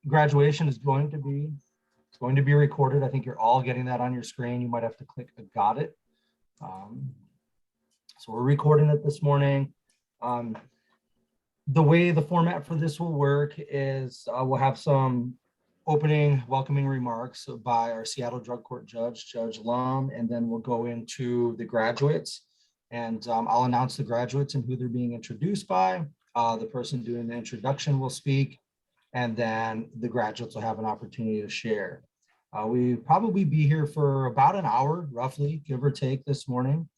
graduation is going to be recorded. I think you're all getting that on your screen. You might have to click a got it. So we're recording it this morning. The way the format for this will work is we'll have some opening welcoming remarks by our Seattle Drug Court judge, Judge Lum, and then we'll go into the graduates. And I'll announce the graduates and who they're being introduced by. The person doing the introduction will speak, and then the graduates will have an opportunity to share. We probably be here for about an hour, roughly, give or take, this morning.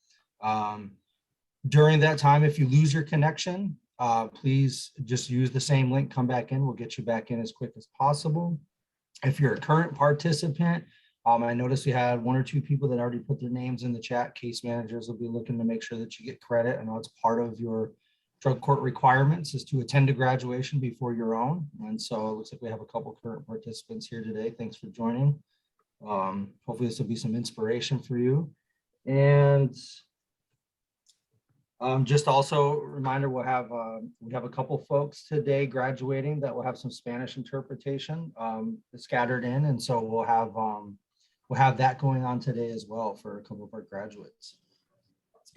During that time, if you lose your connection, please just use the same link, come back in. We'll get you back in as quick as possible. If you're a current participant, I noticed we had one or two people that already put their names in the chat. Case managers will be looking to make sure that you get credit. I know it's part of your drug court requirements is to attend a graduation before your own. And so it looks like we have a couple current participants here today. Thanks for joining. Hopefully this will be some inspiration for you. And just also a reminder, we have a couple folks today graduating that will have some Spanish interpretation scattered in, and so we'll have that going on today as well for a couple of our graduates.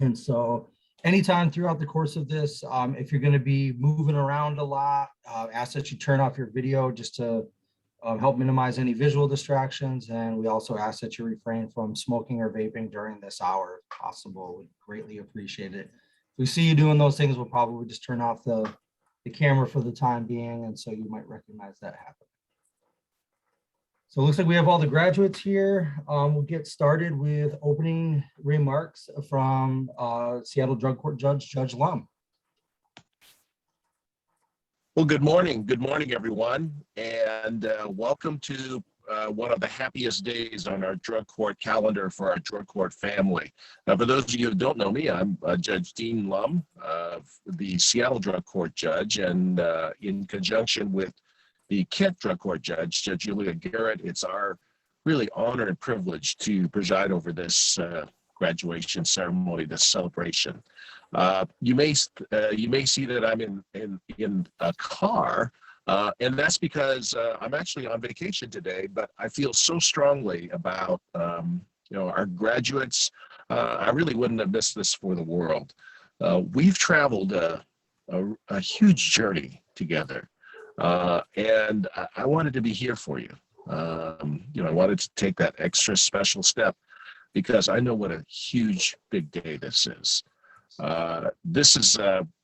And so anytime throughout the course of this, if you're going to be moving around a lot, ask that you turn off your video just to help minimize any visual distractions. And we also ask that you refrain from smoking or vaping during this hour if possible. We greatly appreciate it. If we see you doing those things, we'll probably just turn off the camera for the time being, and so you might recognize that happen. So it looks like we have all the graduates here. We'll get started with opening remarks from Seattle Drug Court Judge, Judge Lum. Well, good morning. Good morning, everyone, and welcome to one of the happiest days on our drug court calendar for our drug court family. For those of you who don't know me, I'm Judge Dean Lum, the Seattle Drug Court Judge, and in conjunction with the Kent Drug Court Judge, Judge Julia Garrett, it's our really honor and privilege to preside over this graduation ceremony, this celebration. You may see that I'm in a car. And that's because I'm actually on vacation today, but I feel so strongly about our graduates. I really wouldn't have missed this for the world. We've traveled a huge journey together, and I wanted to be here for you. I wanted to take that extra special step because I know what a huge, big day this is. This is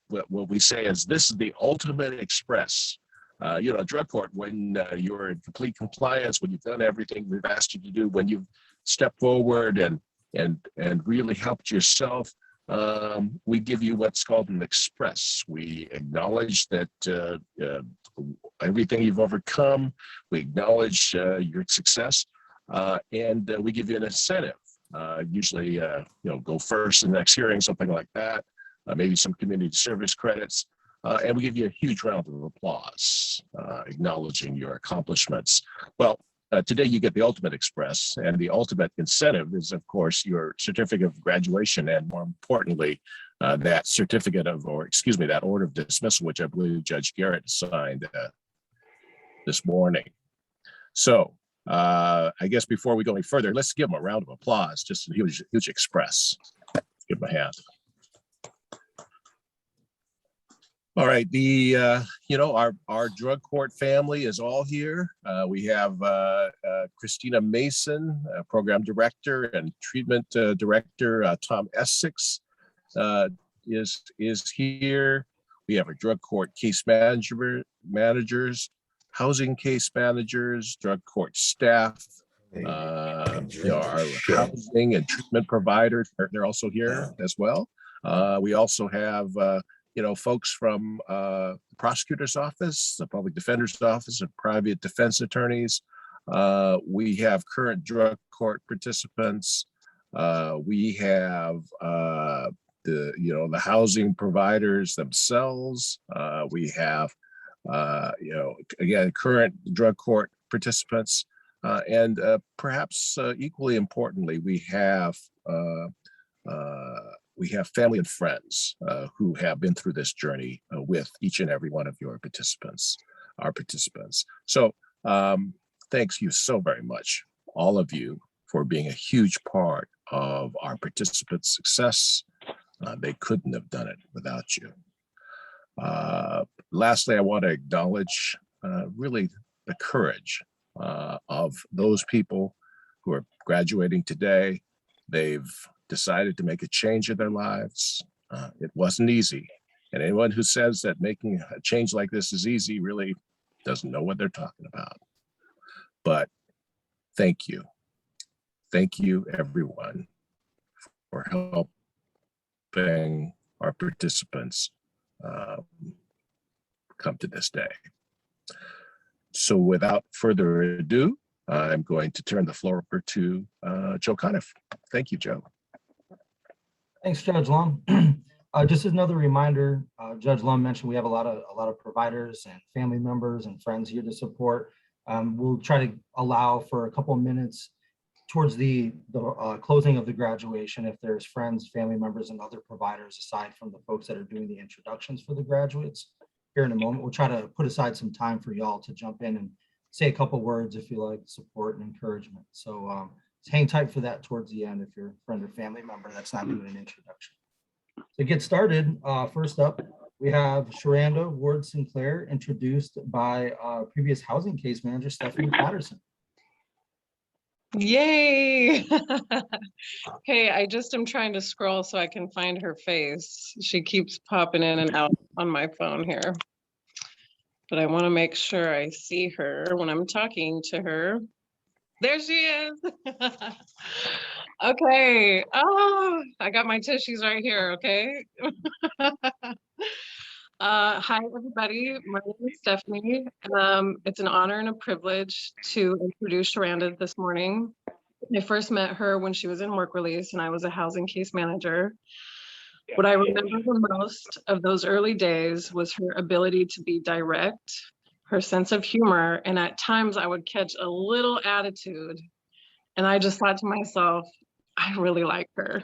what we say is this is the ultimate express. A drug court, when you're in complete compliance, when you've done everything we've asked you to do, when you've stepped forward and really helped yourself, we give you what's called an express. We acknowledge that everything you've overcome, we acknowledge your success, and we give you an incentive. Usually, go first in the next hearing, something like that, maybe some community service credits. And we give you a huge round of applause, acknowledging your accomplishments. Well, today you get the ultimate express, and the ultimate incentive is, of course, your certificate of graduation, and more importantly, that that order of dismissal, which I believe Judge Garrett signed this morning. So I guess before we go any further, let's give him a round of applause, just a huge express. Give him a hand. All right, our drug court family is all here. We have Christina Mason, program director, and treatment director Tom Essex is here. We have our drug court case managers, housing case managers, drug court staff, our housing and treatment providers. They're also here as well. We also have folks from the prosecutor's office, the public defender's office, and private defense attorneys. We have current drug court participants. We have the housing providers themselves. We have again current drug court participants, and perhaps equally importantly, we have family and friends who have been through this journey with each and every one of your participants, our participants. So Thanks you so very much, all of you, for being a huge part of our participants' success. They couldn't have done it without you. Lastly, I want to acknowledge really the courage of those people who are graduating today. They've decided to make a change in their lives. It wasn't easy. And anyone who says that making a change like this is easy really doesn't know what they're talking about. But thank you. Thank you, everyone, for helping our participants come to this day. So without further ado, I'm going to turn the floor over to Joe Conniff. Thank you, Joe. Thanks, Judge Lum. Just another reminder, Judge Lum mentioned we have a lot of providers and family members and friends here to support. We'll try to allow for a couple of minutes towards the closing of the graduation if there's friends, family members, and other providers aside from the folks that are doing the introductions for the graduates. Here in a moment, we'll try to put aside some time for y'all to jump in and say a couple words if you like support and encouragement. So hang tight for that towards the end if you're a friend or family member that's not doing an introduction. To get started, first up, we have Sharanda Ward Sinclair, introduced by previous housing case manager, Stephanie Patterson. Yay! Hey, I just am trying to scroll so I can find her face. She keeps popping in and out on my phone here. But I want to make sure I see her when I'm talking to her. There she is. Okay. Oh, I got my tissues right here, okay? Hi, everybody. My name is Stephanie. It's an honor and a privilege to introduce Sharanda this morning. I first met her when she was in work release and I was a housing case manager. What I remember the most of those early days was her ability to be direct, her sense of humor, and at times I would catch a little attitude. And I just thought to myself, I really like her.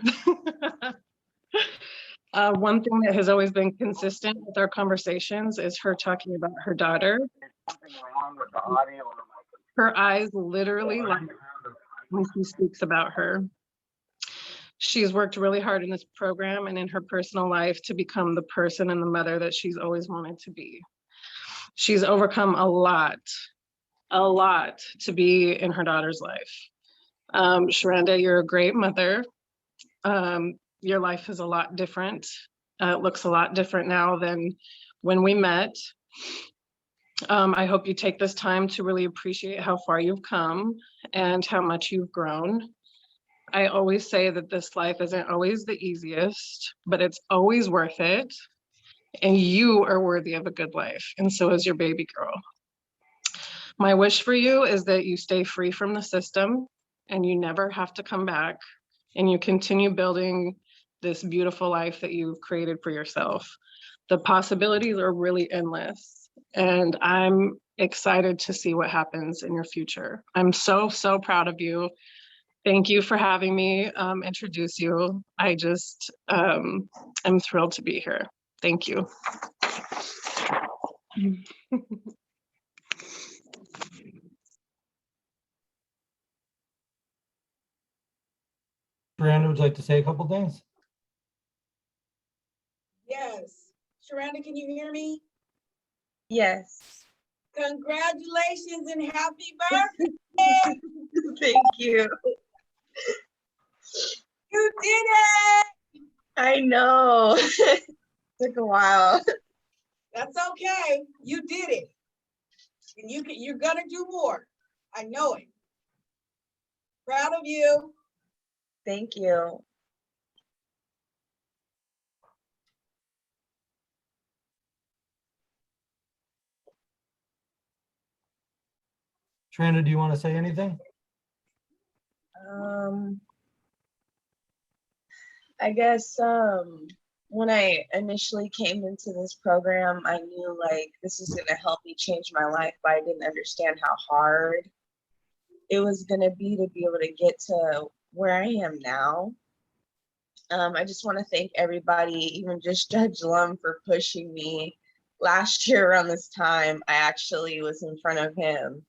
One thing that has always been consistent with our conversations is her talking about her daughter. Her eyes literally light when she speaks about her. She's worked really hard in this program and in her personal life to become the person and the mother that she's always wanted to be. She's overcome a lot to be in her daughter's life. Sharanda, you're a great mother. Your life is a lot different. It looks a lot different now than when we met. I hope you take this time to really appreciate how far you've come and how much you've grown. I always say that this life isn't always the easiest, but it's always worth it. And you are worthy of a good life, and so is your baby girl. My wish for you is that you stay free from the system and you never have to come back, and you continue building this beautiful life that you've created for yourself. The possibilities are really endless, and I'm excited to see what happens in your future. I'm so proud of you. Thank you for having me introduce you. I just am thrilled to be here. Thank you. Sharanda, would you like to say a couple things? Yes. Sharanda, can you hear me? Yes. Congratulations and happy birthday. Thank you. You did it. I know. Took a while. That's okay. You did it. And you're gonna do more. I know it. Proud of you. Thank you. Sharanda, do you want to say anything? I guess when I initially came into this program, I knew like this was gonna help me change my life, but I didn't understand how hard it was gonna be to be able to get to where I am now. I just want to thank everybody, even just Judge Lum, for pushing me. Last year around this time, I actually was in front of him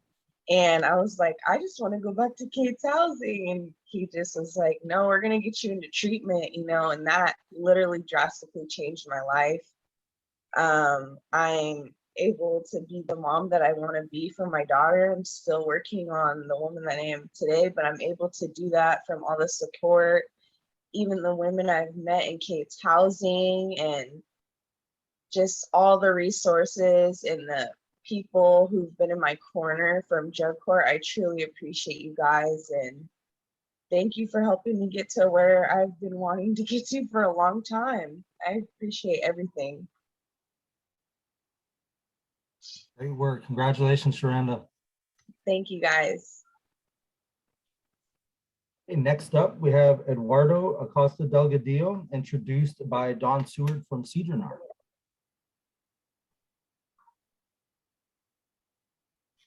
And I was like, I just want to go back to Kate's housing. And he just was like, no, we're going to get you into treatment, you know, and that literally drastically changed my life. I'm able to be the mom that I want to be for my daughter. I'm still working on the woman that I am today, but I'm able to do that from all the support, even the women I've met in Kate's housing, and just all the resources and the people who've been in my corner from drug court. I truly appreciate you guys, and thank you for helping me get to where I've been wanting to get to for a long time. I appreciate everything. Great work. Congratulations, Sharanda. Thank you guys. Okay, next up, we have Eduardo Acosta Delgadillo, introduced by Don Seward from Cedronar.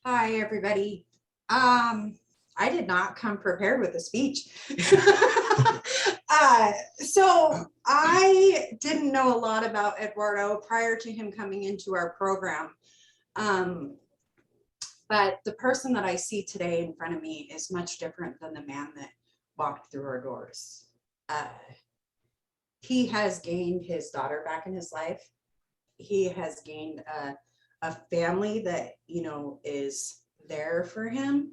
Hi, everybody. I did not come prepared with a speech. So I didn't know a lot about Eduardo prior to him coming into our program. But the person that I see today in front of me is much different than the man that walked through our doors. He has gained his daughter back in his life. He has gained a family that, you know, is there for him.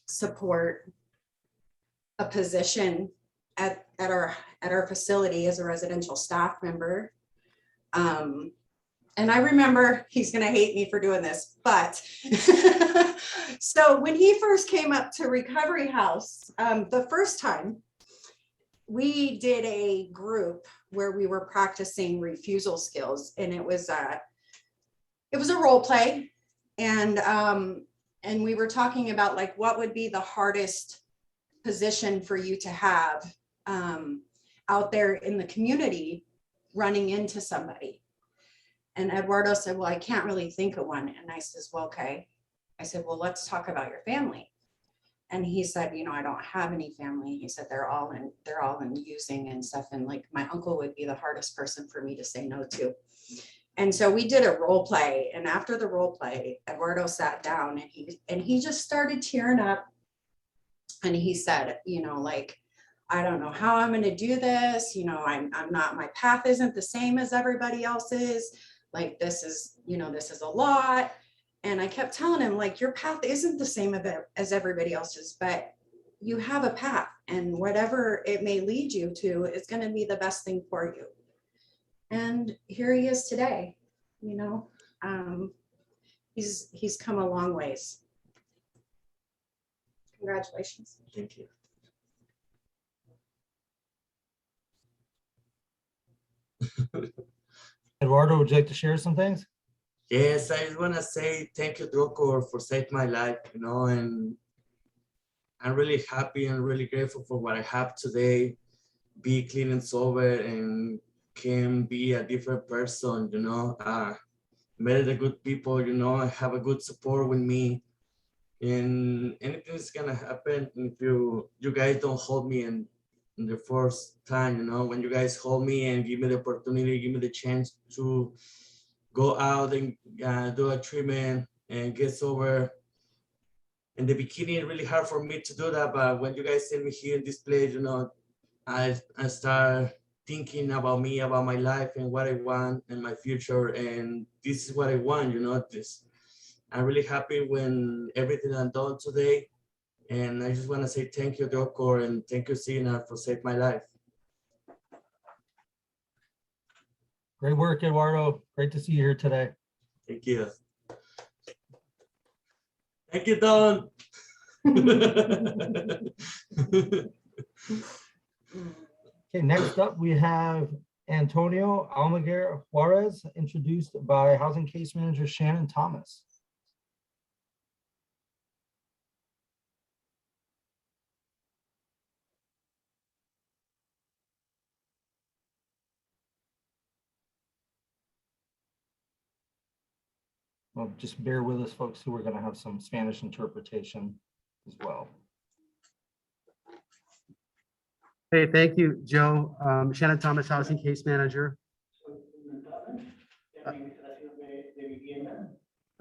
Support, a position at our facility as a residential staff member. And I remember, he's gonna hate me for doing this, but so when he first came up to Recovery House, the first time, we did a group where we were practicing refusal skills, and it was a role play, and we were talking about like what would be the hardest position for you to have out there in the community running into somebody. And Eduardo said, well, I can't really think of one. And I says, well, okay. I said, well, let's talk about your family. And he said, you know, I don't have any family. He said, they're all in using and stuff. And like my uncle would be the hardest person for me to say no to. And so we did a role play. And after the role play, Eduardo sat down and he just started tearing up. And he said, you know, like, I don't know how I'm going to do this. You know, I'm not, my path isn't the same as everybody else's. Like, this is, you know, this is a lot. And I kept telling him, like, your path isn't the same as everybody else's, but you have a path, and whatever it may lead you to is going to be the best thing for you. And here he is today, you know, he's come a long ways. Congratulations. Thank you. Eduardo, would you like to share some things? Yes, I just want to say thank you, drug court, for saving my life, you know, and I'm really happy and really grateful for what I have today, be clean and sober, and can be a different person, you know. Met the good people, you know, I have a good support with me, and anything's gonna happen if you guys don't hold me in the first time, you know. When you guys hold me and give me the opportunity, give me the chance to go out and do a treatment and get sober. In the beginning, it's really hard for me to do that, but when you guys send me here in this place, you know, I start thinking about me, about my life and what I want and my future, and this is what I want, you know. I'm really happy when everything I'm done today, and I just want to say thank you, drug court, and thank you, Sina, for saving my life. Great work, Eduardo. Great to see you here today. Thank you. Thank you, Don. Okay, next up, we have Antonio Almaguer Juarez, introduced by Housing Case Manager Shannon Thomas. Well, just bear with us, folks, who are going to have some Spanish interpretation as well. Hey, thank you, Joe. Shannon Thomas, Housing Case Manager.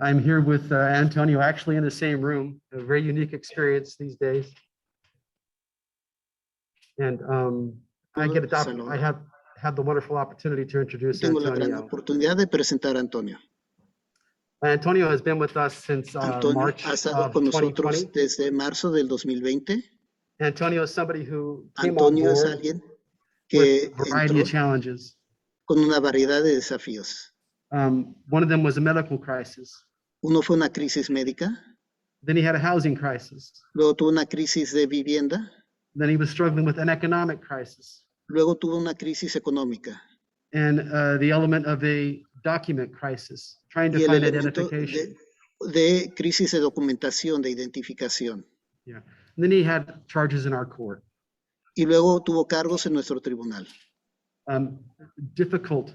I'm here with Antonio, actually in the same room, a very unique experience these days. And I have the wonderful opportunity to introduce Tengo la gran Antonio. oportunidad de presentar a Antonio. Antonio has been with us since Antonio March ha estado of con nosotros 2020. desde marzo del 2020. Antonio is somebody who came on Antonio es board alguien with que a variety entró of challenges. con una variedad de desafíos. One of them was a medical crisis. Uno fue una crisis médica, Then he had a housing crisis. luego tuvo una crisis de vivienda, Then he was struggling with an economic crisis luego tuvo una crisis económica and the element of a document crisis, trying to y el find elemento identification. de crisis de documentación, de identificación. Yeah. And then he had charges in our court. Y luego tuvo cargos en nuestro tribunal. Difficult,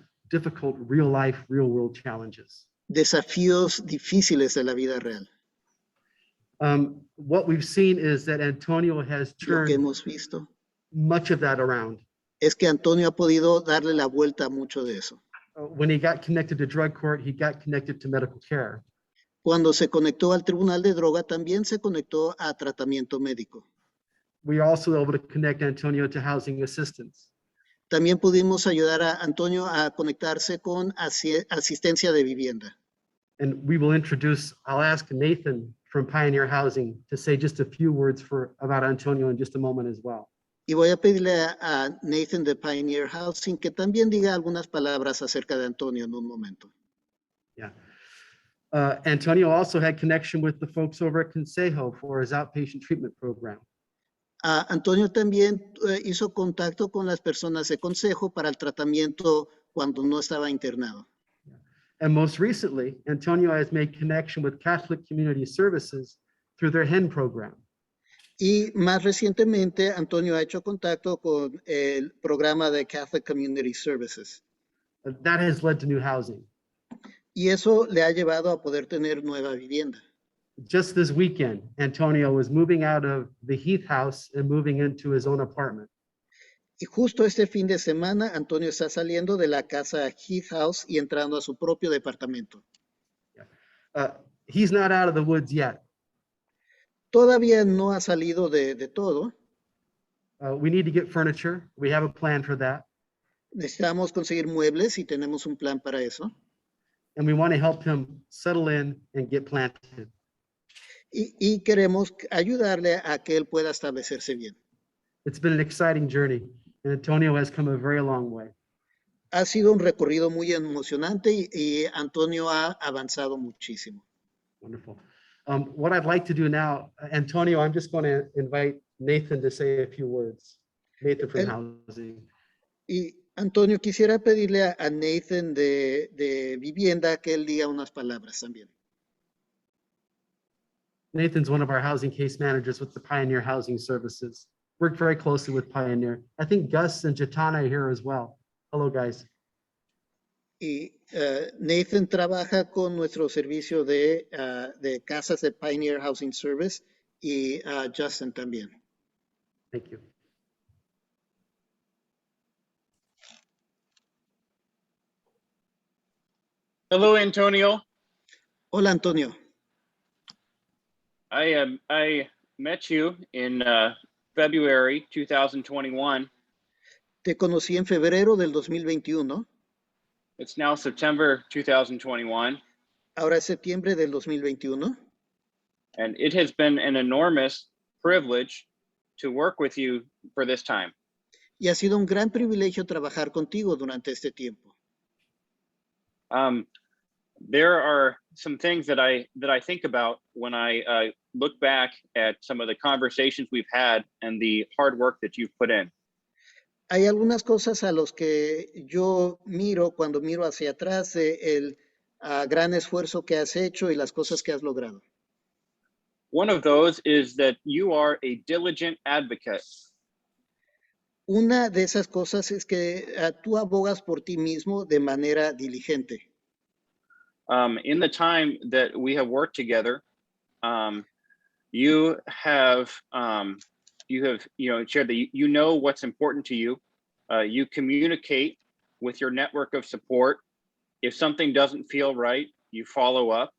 real life, real world challenges. Desafíos difíciles de la vida real. What we've seen is that Antonio has Lo que turned hemos visto much of that around. es que Antonio ha podido darle la vuelta a mucho de eso. When he got connected to drug court, he got connected to medical care. Cuando se conectó al tribunal de droga, también se conectó a tratamiento médico. We are also able to connect Antonio to housing assistance. También pudimos ayudar a Antonio a conectarse con asistencia de vivienda. And we will introduce, I'll ask Nathan from Pioneer Housing to say just a few words about Antonio in just a moment as well. Y voy a pedirle a Nathan de Pioneer Housing que también diga algunas palabras acerca de Antonio en un momento. Yeah. Antonio also had connection with the folks over at Consejo for his outpatient treatment program. Antonio también hizo contacto con las personas de consejo para el tratamiento cuando no estaba internado. And most recently, Antonio has made connection with Catholic Community Services through their HEN program. Y más recientemente, Antonio ha hecho contacto con el programa de Catholic Community Services. That has led to new housing. Y eso le ha llevado a poder tener nueva vivienda. Just this weekend, Antonio was moving out of the Heath house and moving into his own apartment. Y justo este fin de semana, Antonio está saliendo de la casa Heath House y entrando a su propio departamento. He's not out of the woods yet. Todavía no ha salido de todo. We need to get furniture. We have a plan for that. Necesitamos conseguir muebles y tenemos un plan para eso. And we want to help him settle in and get planted. Y queremos ayudarle a que él pueda establecerse bien. It's been an exciting journey, and Antonio has come a very long way. Ha sido un recorrido muy emocionante y Antonio ha avanzado muchísimo. Wonderful. What I'd like to do now, Antonio, I'm just going to invite Nathan to say a few words. Nathan from Housing. Y Antonio, quisiera pedirle a Nathan de Vivienda que él diga unas palabras también. Nathan's one of our housing case managers with the Pioneer Housing Services. Worked very closely with Pioneer. I think Gus and Jatana are here as well. Hello, guys. Y Nathan trabaja con nuestro servicio de casas de Pioneer Housing Service y Justin también. Thank you. Hello, Antonio. Hola, Antonio. I met you in February 2021. Te conocí en febrero del 2021. It's now September 2021. Ahora es septiembre del 2021. And it has been an enormous privilege to work with you for this time. Y ha sido un gran privilegio trabajar contigo durante este tiempo. There are some things that I think about when I look back at some of the conversations we've had and the hard work that you've put in. Hay algunas cosas a los que yo miro cuando miro hacia atrás el gran esfuerzo que has hecho y las cosas que has logrado. One of those is that you are a diligent advocate. Una de esas cosas es que tú abogas por ti mismo de manera diligente. In the time that we have worked together, you have shared that you know what's important to you. You communicate with your network of support. If something doesn't feel right, you follow up.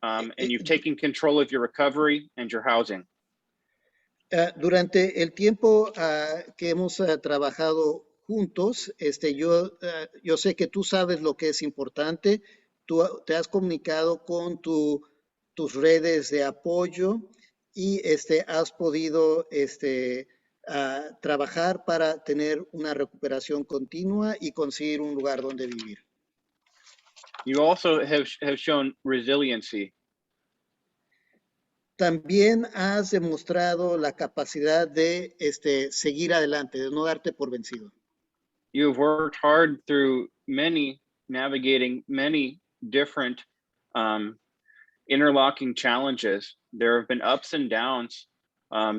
and you've taken control of your recovery and your housing. Durante el tiempo que hemos trabajado juntos, yo sé que tú sabes lo que es importante. Tú te has comunicado con tus redes de apoyo y has podido trabajar para tener una recuperación continua y conseguir un lugar donde vivir. You also have shown resiliency. También has demostrado la capacidad de seguir adelante, de no darte por vencido. You've worked hard through navigating many different interlocking challenges. There have been ups and downs.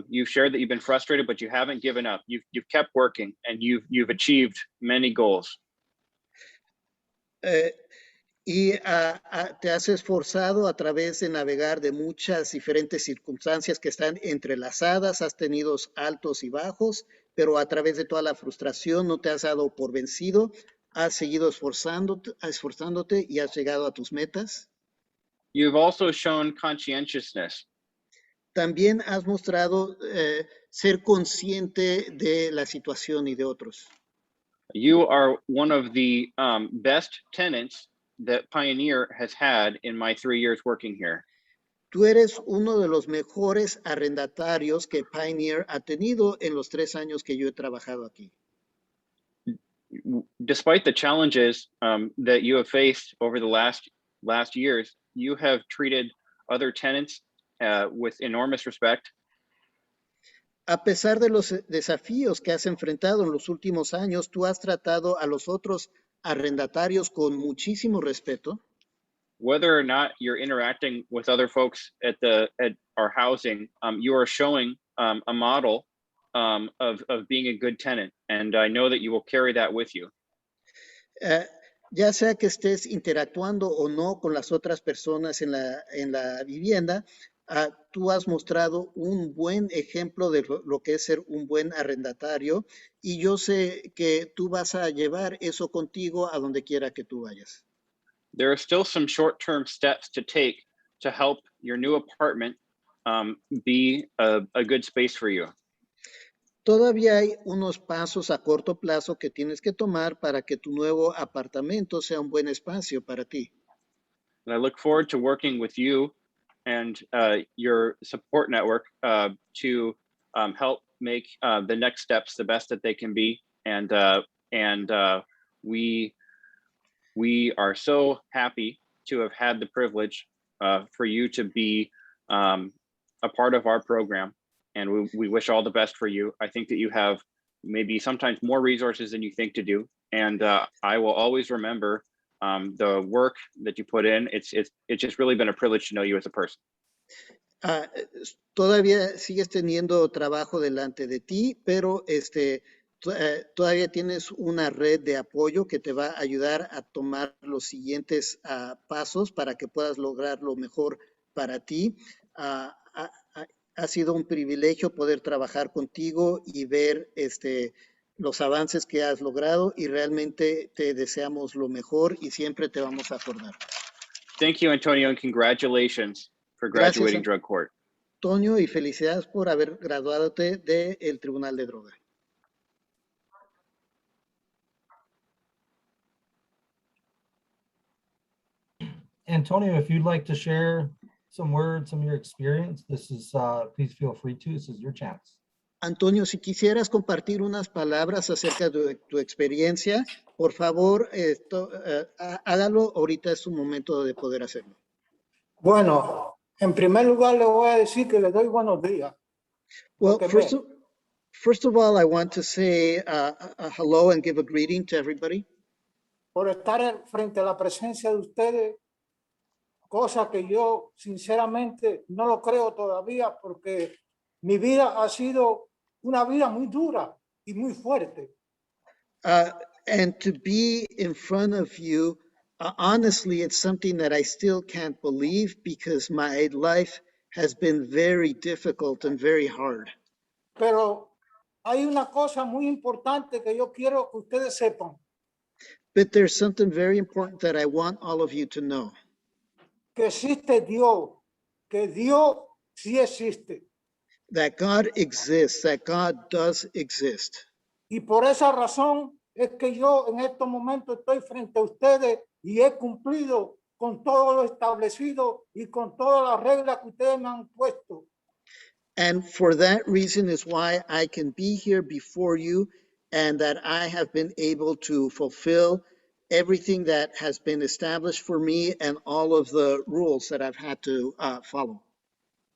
You've shared that you've been frustrated, but you haven't given up. You've kept working, and you've achieved many goals. Y te has esforzado a través de navegar de muchas diferentes circunstancias que están entrelazadas, has tenido altos y bajos, pero a través de toda la frustración no te has dado por vencido, has seguido esforzándote y has llegado a tus metas. You've also shown conscientiousness. También has mostrado ser consciente de la situación y de otros. You are one of the best tenants that Pioneer has had in my 3 years working here. Tú eres uno de los mejores arrendatarios que Pioneer ha tenido en los 3 años que yo he trabajado aquí. Despite the challenges that you have faced over the last years, you have treated other tenants with enormous respect. A pesar de los desafíos que has enfrentado en los últimos años, tú has tratado a los otros arrendatarios con muchísimo respeto. Whether or not you're interacting with other folks at our housing, you are showing a model of being a good tenant, and I know that you will carry that with you. Ya sea que estés interactuando o no con las otras personas en la vivienda, tú has mostrado un buen ejemplo de lo que es ser un buen arrendatario, y yo sé que tú vas a llevar eso contigo a donde quiera que tú vayas. There are still some short-term steps to take to help your new apartment be a good space for you. Todavía hay unos pasos a corto plazo que tienes que tomar para que tu nuevo apartamento sea un buen espacio para ti. And I look forward to working with you and your support network to help make the next steps the best that they can be. And we are so happy to have had the privilege for you to be a part of our program. And we wish all the best for you. I think that you have maybe sometimes more resources than you think to do. And I will always remember the work that you put in. It's just really been a privilege to know you as a person. Todavía sigues teniendo trabajo delante de ti, pero todavía tienes una red de apoyo que te va a ayudar a tomar los siguientes pasos para que puedas lograr lo mejor para ti. Ha sido un privilegio poder trabajar contigo y ver los avances que has logrado, y realmente te deseamos lo mejor y siempre te vamos a acordar. Thank you, Antonio, and congratulations for graduating drug court. Antonio, y felicidades por haber graduadote del Tribunal de Droga. Antonio, if you'd like to share some words, some of your experience, this is, please feel free to, this is your chance. Antonio, si quisieras compartir unas palabras acerca de tu experiencia, por favor, hágalo, ahorita es un momento de poder hacerlo. Bueno, en primer lugar le voy a decir que le doy buenos días. Well, first of all, I want to say hello and give a greeting to everybody. Por estar frente a la presencia de ustedes, cosa que yo sinceramente no lo creo todavía, porque mi vida ha sido una vida muy dura y muy fuerte. And to be in front of you, honestly, it's something that I still can't believe, because my life has been very difficult and very hard. Pero hay una cosa muy importante que yo quiero que ustedes sepan. But there's something very important that I want all of you to know. que existe Dios, que Dios sí existe. that God exists, that God does exist. Y por esa razón es que yo en estos momentos estoy frente a ustedes y he cumplido con todo lo establecido y con todas las reglas que ustedes me han puesto. And for that reason is why I can be here before you and that I have been able to fulfill everything that has been established for me and all of the rules that I've had to follow.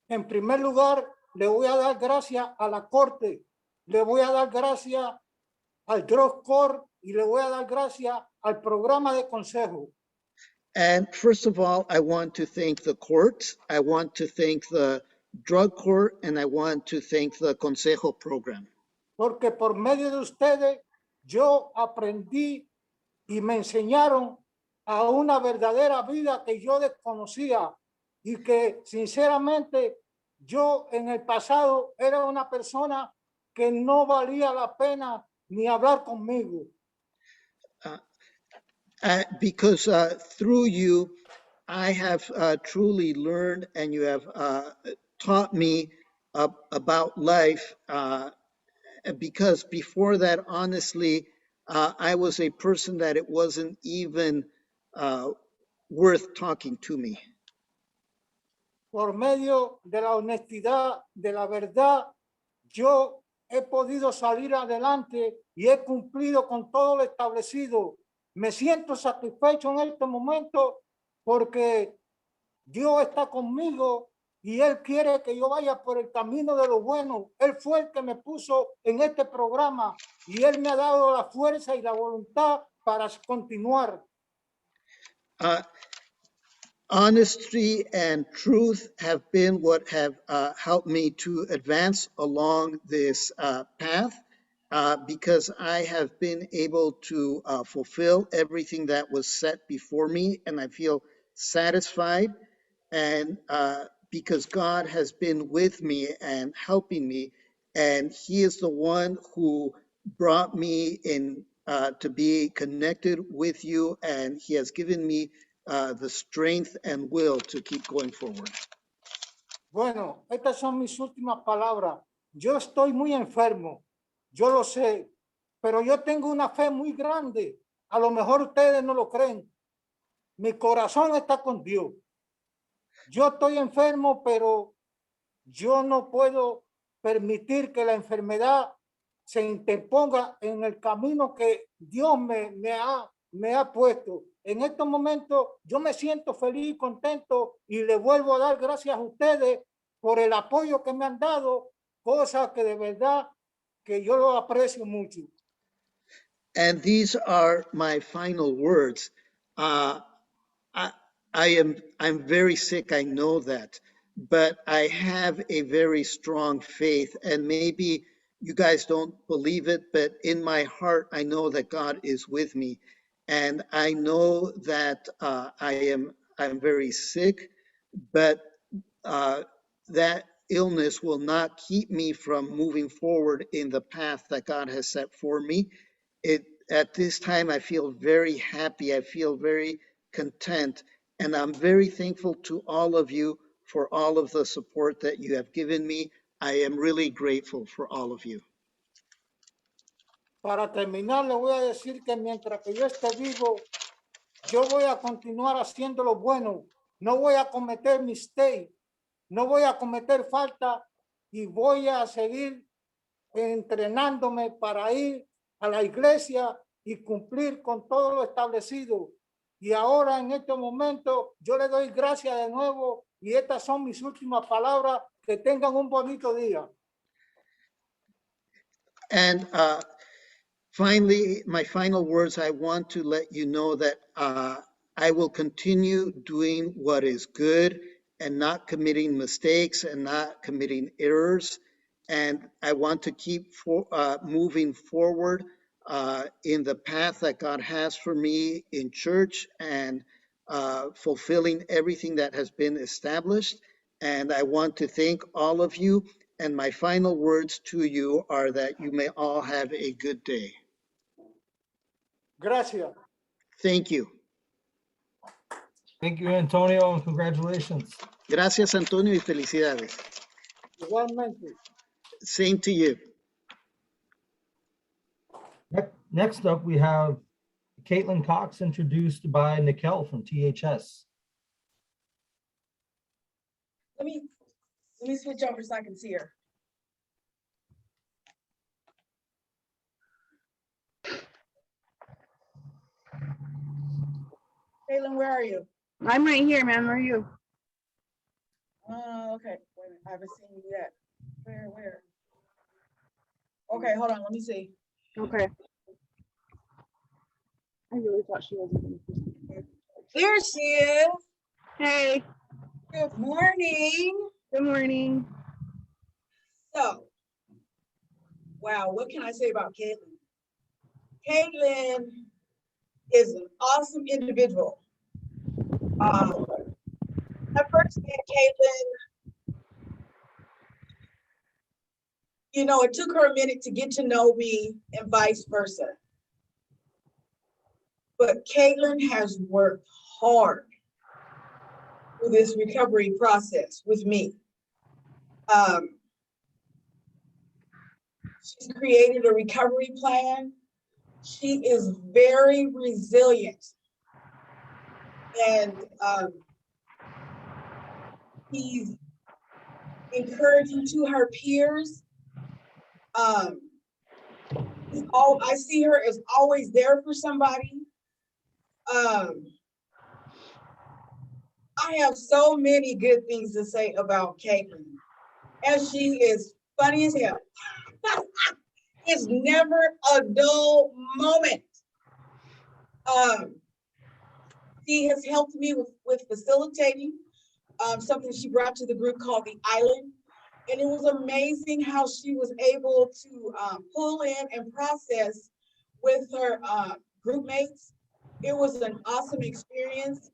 En primer lugar, le voy a dar gracias a la corte, le voy a dar gracias al Drug Court y le voy a dar gracias al programa de consejo. And first of all, I want to thank the court, I want to thank the drug court, and I want to thank the Consejo program. Porque por medio de ustedes yo aprendí y me enseñaron a una verdadera vida que yo desconocía y que sinceramente yo en el pasado era una persona que no valía la pena ni hablar conmigo. Because through you, I have truly learned and you have taught me about life because before that, honestly, I was a person that it wasn't even worth talking to me. Por medio de la honestidad, de la verdad, yo he podido salir adelante y he cumplido con todo lo establecido. Me siento satisfecho en este momento porque Dios está conmigo y Él quiere que yo vaya por el camino de lo bueno. Él fue el que me puso en este programa y Él me ha dado la fuerza y la voluntad para continuar. Honesty and truth have been what have helped me to advance along this path because I have been able to fulfill everything that was set before me, and I feel satisfied. And because God has been with me and helping me, and He is the one who brought me in to be connected with you, and He has given me the strength and will to keep going forward. Bueno, estas son mis últimas palabras. Yo estoy muy enfermo, yo lo sé, pero yo tengo una fe muy grande. A lo mejor ustedes no lo creen. Mi corazón está con Dios. Yo estoy enfermo, pero yo no puedo permitir que la enfermedad se interponga en el camino que Dios me ha puesto. En estos momentos yo me siento feliz y contento y le vuelvo a dar gracias a ustedes por el apoyo que me han dado, cosa que de verdad que yo lo aprecio mucho. And these are my final words. I'm very sick, I know that, but I have a very strong faith, and maybe you guys don't believe it, but in my heart, I know that God is with me. And I know that I'm very sick, but that illness will not keep me from moving forward in the path that God has set for me. At this time, I feel very happy. I feel very content. And I'm very thankful to all of you for all of the support that you have given me. I am really grateful for all of you. Para terminar, le voy a decir que mientras que yo esté vivo, yo voy a continuar haciendo lo bueno. No voy a cometer mistake, no voy a cometer falta y voy a seguir entrenándome para ir a la iglesia y cumplir con todo lo establecido. Y ahora en este momento yo le doy gracias de nuevo y estas son mis últimas palabras. Que tengan un bonito día. And finally, my final words, I want to let you know that I will continue doing what is good and not committing mistakes and not committing errors. And I want to keep moving forward in the path that God has for me in church and fulfilling everything that has been established. And I want to thank all of you. And my final words to you are that you may all have a good day. Gracias. Thank you. Thank you, Antonio, and congratulations. Gracias, Antonio, y felicidades. Igualmente. Same to you. Next up, we have Caitlyn Cox, introduced by Nikel from THS. Let me switch over so I can see her. Caitlin, where are you? I'm right here, man. Where are you? Oh, okay. Wait a minute. I haven't seen you yet. Where? Okay, hold on. Let me see. Okay. I really thought she wasn't. There she is. Hey, Good morning. good morning. So, wow, what can I say about Caitlin? Caitlin is an awesome individual. I first met Caitlin, you know, it took her a minute to get to know me and vice versa. But Caitlin has worked hard through this recovery process with me. She's created a recovery plan. She is very resilient. And she's encouraging to her peers. I see her as always there for somebody. I have so many good things to say about Caitlin. And she is funny as hell. It's never a dull moment. She has helped me with facilitating something she brought to the group called the Island. And it was amazing how she was able to pull in and process with her group mates. It was an awesome experience.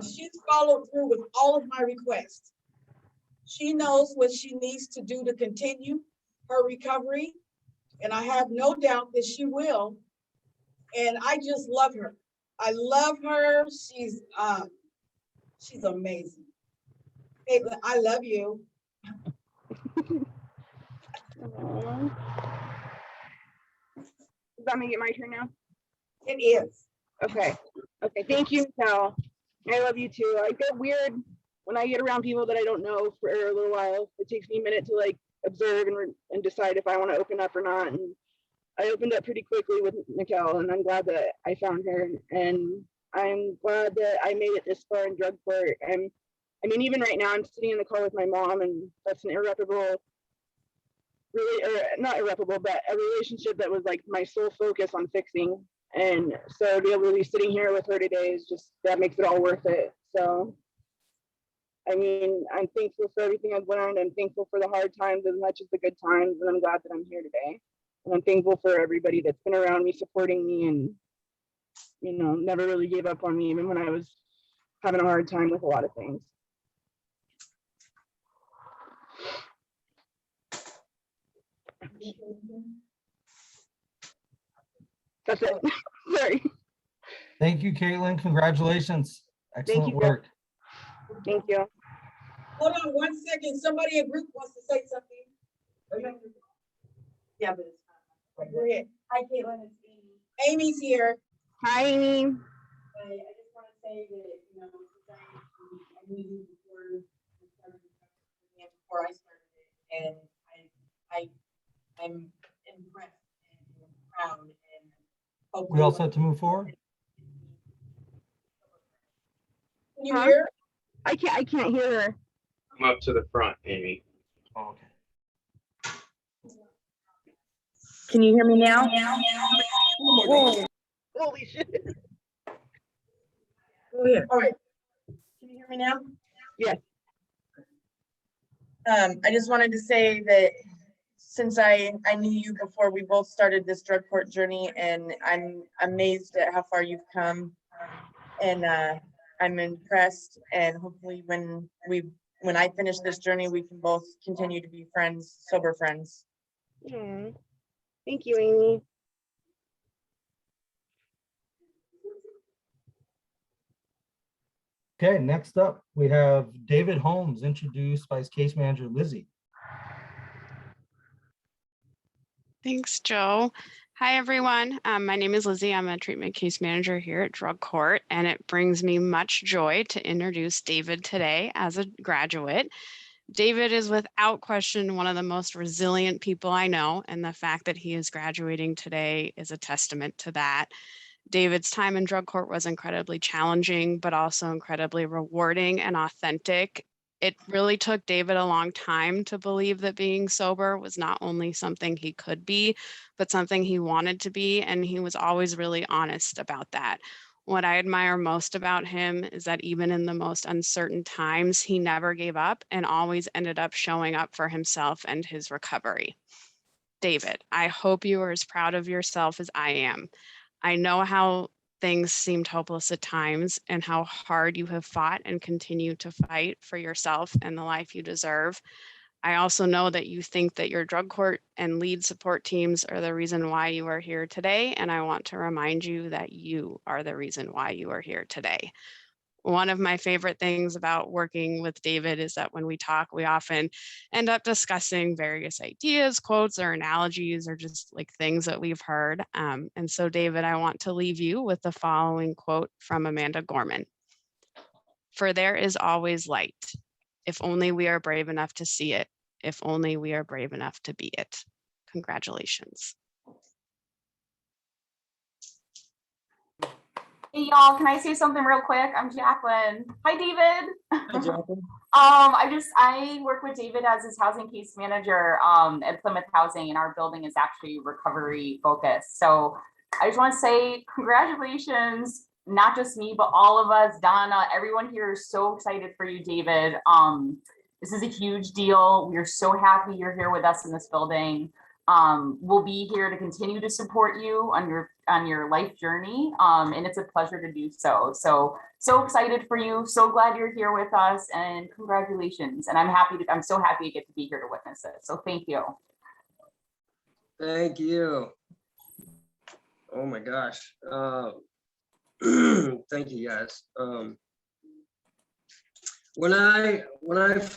She's followed through with all of my requests. She knows what she needs to do to continue her recovery. And I have no doubt that she will. And I just love her. I love her. She's amazing. Caitlin, I love you. Does that make it my turn now? It is. Okay. Okay. Thank you, Michelle. I love you too. I get weird when I get around people that I don't know for a little while. It takes me a minute to like observe and decide if I want to open up or not. And I opened up pretty quickly with Michelle, and I'm glad that I found her. And I'm glad that I made it this far in drug court. And I mean, even right now, I'm sitting in the car with my mom, and that's an irreparable, really, or not irreparable, but a relationship that was like my sole focus on fixing. And so to be able to be sitting here with her today is just, that makes it all worth it. So, I mean, I'm thankful for everything I've learned. I'm thankful for the hard times as much as the good times. And I'm glad that I'm here today. And I'm thankful for everybody that's been around me, supporting me, and, you know, never really gave up on me, even when I was having a hard time with a lot of things. That's it. Sorry. Thank you, Caitlin. Congratulations. Excellent you. work. Thank you. Hold on 1 second. Somebody in group wants to say something. Yeah, but it's fine. Go ahead. Hi, Caitlin. It's Amy. Amy's here. Hi, Amy. I just want to say that, you know, I knew you before I started it, and I'm impressed and proud, and hopefully. We all set to move forward? Can you hear? I can't hear her. Come up to the front, Amy. Oh, okay. Can you hear me now? Whoa. Holy shit. Go ahead. All right. Can you hear me now? Yes. I just wanted to say that since I knew you before we both started this drug court journey, and I'm amazed at how far you've come, and I'm impressed, and hopefully when I finish this journey, we can both continue to be friends, sober friends. Thank you, Amy. Okay, next up, we have David Holmes, introduced by his case manager, Lizzie. Thanks, Joe. Hi, everyone. My name is Lizzie. I'm a treatment case manager here at Drug Court, and it brings me much joy to introduce David today as a graduate. David is without question one of the most resilient people I know, and the fact that he is graduating today is a testament to that. David's time in drug court was incredibly challenging, but also incredibly rewarding and authentic. It really took David a long time to believe that being sober was not only something he could be, but something he wanted to be, and he was always really honest about that. What I admire most about him is that even in the most uncertain times, he never gave up and always ended up showing up for himself and his recovery. David, I hope you are as proud of yourself as I am. I know how things seemed hopeless at times and how hard you have fought and continue to fight for yourself and the life you deserve. I also know that you think that your drug court and lead support teams are the reason why you are here today, and I want to remind you that you are the reason why you are here today. One of my favorite things about working with David is that when we talk, we often end up discussing various ideas, quotes, or analogies, or just like things that we've heard. And so, David, I want to leave you with the following quote from Amanda Gorman. "For there is always light, if only we are brave enough to see it, if only we are brave enough to be it." Congratulations. Hey y'all, can I say something real quick? I'm Jacqueline. Hi, David. Hi, Jacqueline. I work with David as his housing case manager at Plymouth Housing, and our building is actually recovery focused. So I just want to say congratulations, not just me, but all of us, Donna, everyone here is so excited for you, David. This is a huge deal. We're so happy you're here with us in this building. We'll be here to continue to support you on your life journey, and it's a pleasure to do so. So excited for you. So glad you're here with us, and congratulations. And I'm so happy to get to be here to witness it. So thank you. Thank you. Oh my gosh. Thank you guys. When I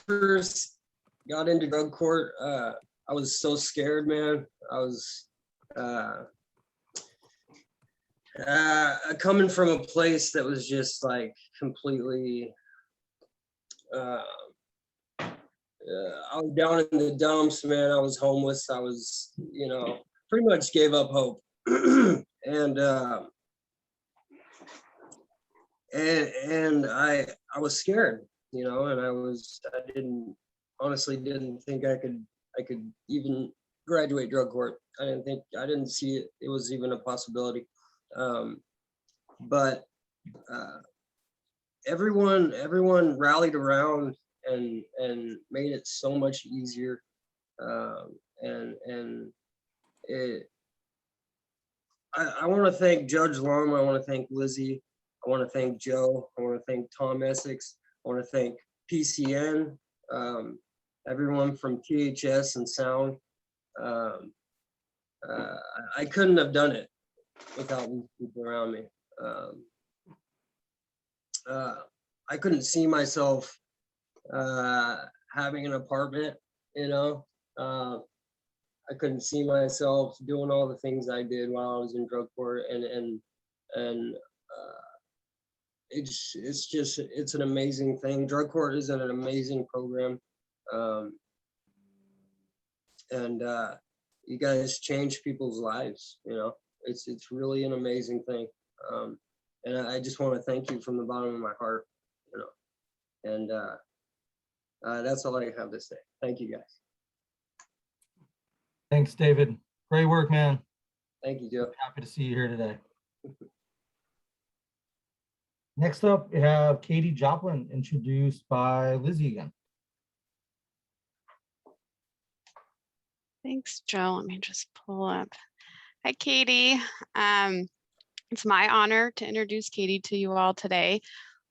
first got into drug court, I was so scared, man. I was coming from a place that was just like completely, I was down in the dumps, man. I was homeless. I was, pretty much gave up hope. And I was scared, and I honestly didn't think I could even graduate drug court. I didn't see it was even a possibility. But everyone rallied around and made it so much easier. I want to thank Judge Lum. I want to thank Lizzie. I want to thank Joe. I want to thank Tom Essex. I want to thank PCN, everyone from THS and Sound. I couldn't have done it without these people around me. I couldn't see myself having an apartment, I couldn't see myself doing all the things I did while I was in drug court, and it's an amazing thing. Drug court is an amazing program, and you guys change people's lives. It's really an amazing thing, and I just want to thank you from the bottom of my heart. And that's all I have to say. Thank you, guys. Thanks, David. Great work, man. Thank you, Joe. Happy to see you here today. Next up, we have Katie Joplin, introduced by Lizzie again. Thanks, Joe. Let me just pull up. Hi, Katie. It's my honor to introduce Katie to you all today.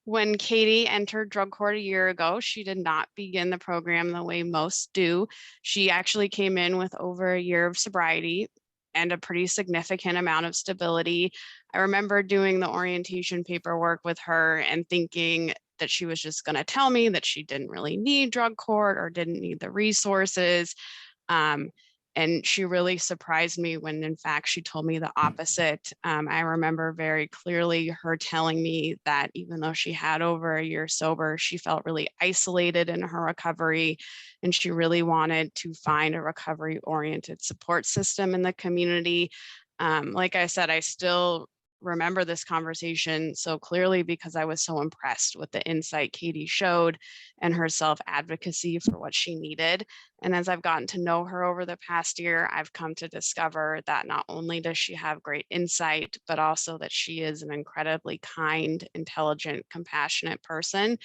When Katie entered drug court a year ago, she did not begin the program the way most do. She actually came in with over a year of sobriety and a pretty significant amount of stability. I remember doing the orientation paperwork with her and thinking, that she was just going to tell me that she didn't really need drug court or didn't need the resources. And she really surprised me when in fact she told me the opposite. I remember very clearly her telling me that even though she had over a year sober, she felt really isolated in her recovery, and she really wanted to find a recovery-oriented support system in the community. Like I said, I still remember this conversation so clearly because I was so impressed with the insight Katie showed and her self-advocacy for what she needed. And as I've gotten to know her over the past year, I've come to discover that not only does she have great insight, but also that she is an incredibly kind, intelligent, compassionate person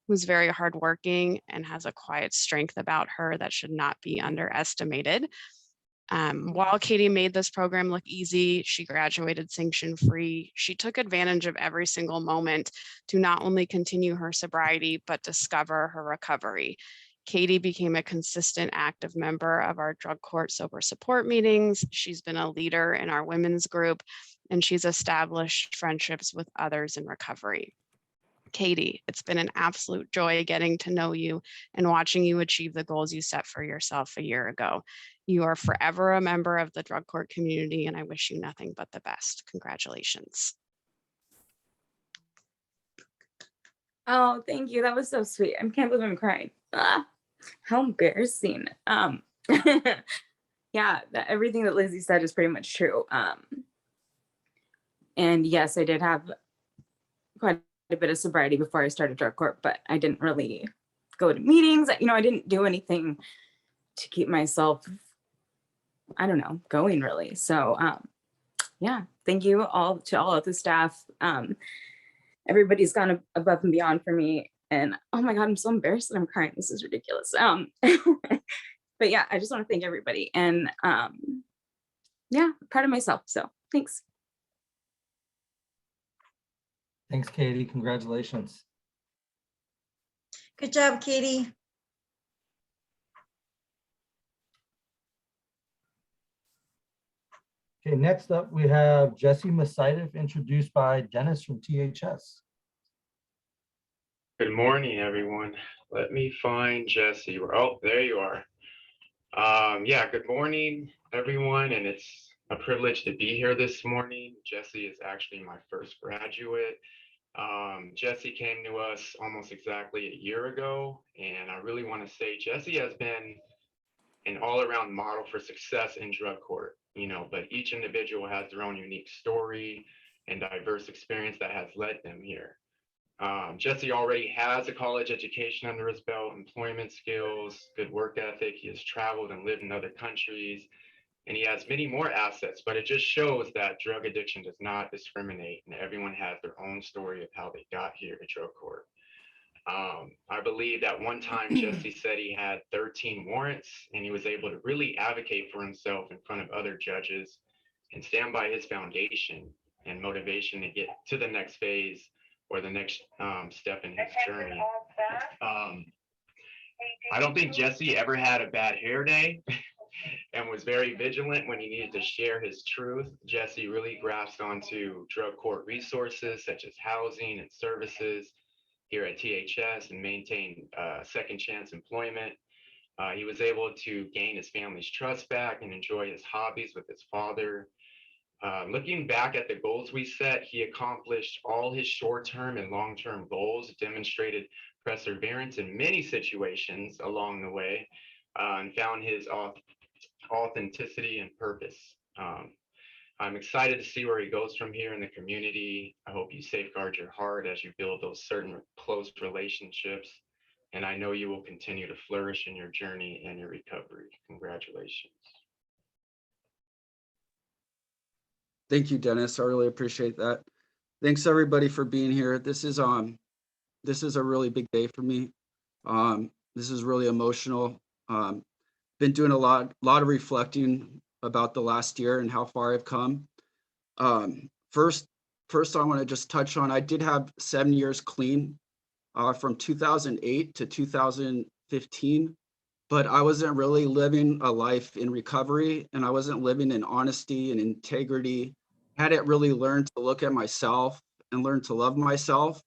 who's very hardworking and has a quiet strength about her that should not be underestimated. While Katie made this program look easy, she graduated sanction-free. She took advantage of every single moment to not only continue her sobriety, but discover her recovery. Katie became a consistent active member of our drug court sober support meetings. She's been a leader in our women's group, and she's established friendships with others in recovery. Katie, it's been an absolute joy getting to know you and watching you achieve the goals you set for yourself a year ago. You are forever a member of the drug court community, and I wish you nothing but the best. Congratulations. Oh, thank you. That was so sweet. I can't believe I'm crying. Ah, how embarrassing. Yeah, everything that Lizzie said is pretty much true. And yes, I did have quite a bit of sobriety before I started drug court, but I didn't really go to meetings. You know, I didn't do anything to keep myself, I don't know, going really. So yeah, thank you all to all of the staff. Everybody's gone above and beyond for me. And oh my God, I'm so embarrassed that I'm crying. This is ridiculous. But yeah, I just want to thank everybody. And yeah, proud of myself. So thanks. Thanks, Katie. Congratulations. Good job, Katie. Okay, next up we have Jessie Mercediff, introduced by Dennis from THS. Good morning, everyone. Let me find Jessie. Oh, there you are. Yeah, good morning, everyone, and it's a privilege to be here this morning. Jessie is actually my first graduate. Jessie came to us almost exactly a year ago, and I really want to say Jessie has been an all-around model for success in drug court, you know, but each individual has their own unique story and diverse experience that has led them here. Jessie already has a college education under his belt, employment skills, good work ethic. He has traveled and lived in other countries, and he has many more assets, but it just shows that drug addiction does not discriminate, and everyone has their own story of how they got here to drug court. I believe at one time Jessie said he had 13 warrants, and he was able to really advocate for himself in front of other judges and stand by his foundation and motivation to get to the next phase or the next step in his journey. I don't think Jessie ever had a bad hair day and was very vigilant when he needed to share his truth. Jessie really grasped onto drug court resources such as housing and services here at THS and maintained second chance employment. He was able to gain his family's trust back and enjoy his hobbies with his father. Looking back at the goals we set, he accomplished all his short-term and long-term goals, demonstrated perseverance in many situations along the way, and found his authenticity and purpose. I'm excited to see where he goes from here in the community. I hope you safeguard your heart as you build those certain close relationships. And I know you will continue to flourish in your journey and your recovery. Congratulations. Thank you, Dennis. I really appreciate that. Thanks everybody for being here. This is a really big day for me. This is really emotional. Been doing a lot of reflecting about the last year and how far I've come. First I want to just touch on, I did have 7 years clean from 2008 to 2015, but I wasn't really living a life in recovery, and I wasn't living in honesty and integrity. Hadn't really learned to look at myself and learn to love myself.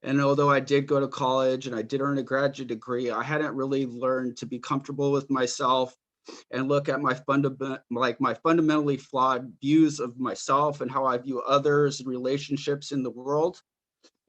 And although I did go to college and I did earn a graduate degree, I hadn't really learned to be comfortable with myself and look at my fundamentally flawed views of myself and how I view others and relationships in the world.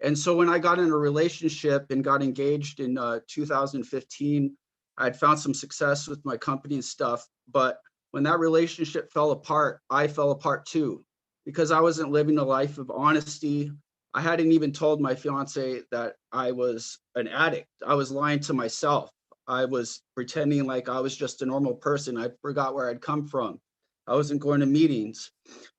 And so when I got in a relationship and got engaged in 2015, I'd found some success with my company and stuff. But when that relationship fell apart, I fell apart too, because I wasn't living a life of honesty. I hadn't even told my fiance that I was an addict. I was lying to myself. I was pretending like I was just a normal person. I forgot where I'd come from. I wasn't going to meetings.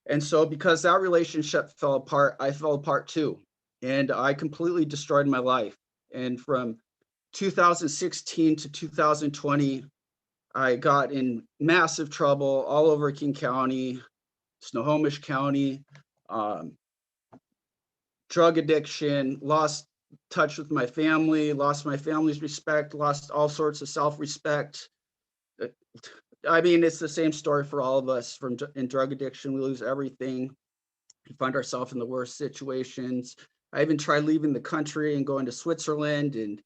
And so because that relationship fell apart, I fell apart too. And I completely destroyed my life. And from 2016 to 2020, I got in massive trouble all over King County, Snohomish County, drug addiction, lost touch with my family, lost my family's respect, lost all sorts of self-respect. I mean, it's the same story for all of us in drug addiction. We lose everything. We find ourselves in the worst situations. I even tried leaving the country and going to Switzerland, and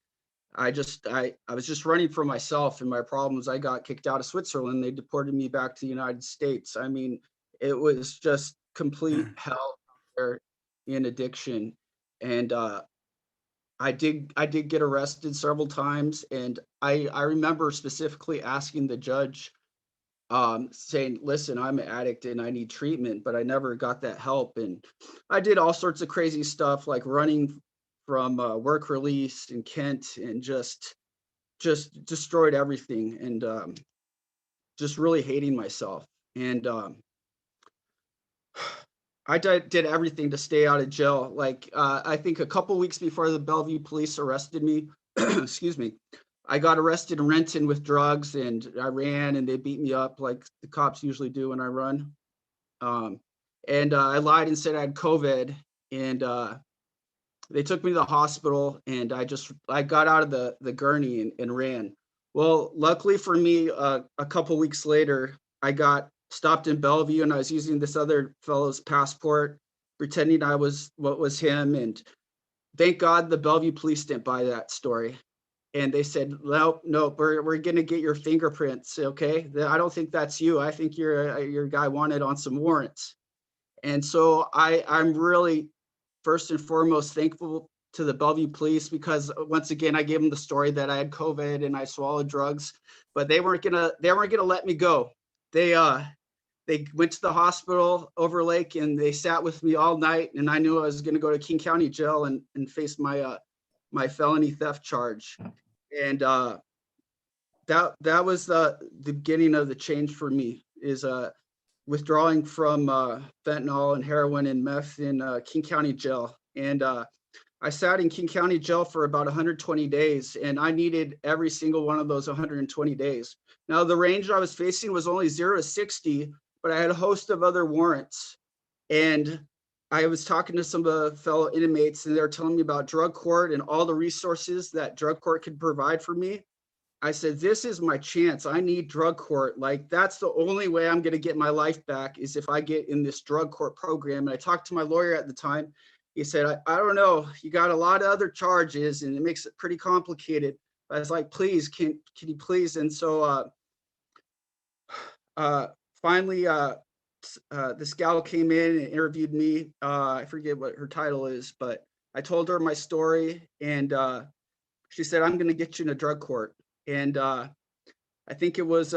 I was just running for myself and my problems. I got kicked out of Switzerland. They deported me back to the United States. I mean, it was just complete hell there in addiction. And I did get arrested several times, and I remember specifically asking the judge, saying, listen, I'm an addict and I need treatment, but I never got that help. And I did all sorts of crazy stuff, like running from work release in Kent, and just destroyed everything, and just really hating myself. And I did everything to stay out of jail. Like I think a couple weeks before the Bellevue police arrested me, excuse me, I got arrested in Renton with drugs, and I ran, and they beat me up like the cops usually do when I run. And I lied and said I had COVID, and they took me to the hospital, and I got out of the gurney and ran. Well, luckily for me, a couple weeks later, I got stopped in Bellevue, and I was using this other fellow's passport, pretending I was what was him. And thank God the Bellevue police didn't buy that story. And they said, no, we're gonna get your fingerprints, okay? I don't think that's you. I think you're a guy wanted on some warrants. And so I'm really, first and foremost, thankful to the Bellevue police, because once again, I gave them the story that I had COVID and I swallowed drugs, but they weren't gonna let me go. They went to the hospital over Lake, and they sat with me all night, and I knew I was gonna go to King County Jail and face my my felony theft charge. And that was the beginning of the change for me, is withdrawing from fentanyl and heroin and meth in King County Jail. And I sat in King County Jail for about 120 days, and I needed every single one of those 120 days. Now, the range I was facing was only 0 to 60, but I had a host of other warrants. And I was talking to some of the fellow inmates, and they were telling me about drug court and all the resources that drug court could provide for me. I said, this is my chance. I need drug court. Like, that's the only way I'm going to get my life back, is if I get in this drug court program. And I talked to my lawyer at the time. He said, I don't know, you got a lot of other charges and it makes it pretty complicated. I was like, please, can you please? And so finally, this gal came in and interviewed me. I forget what her title is, but I told her my story, and she said, I'm going to get you in a drug court. And I think it was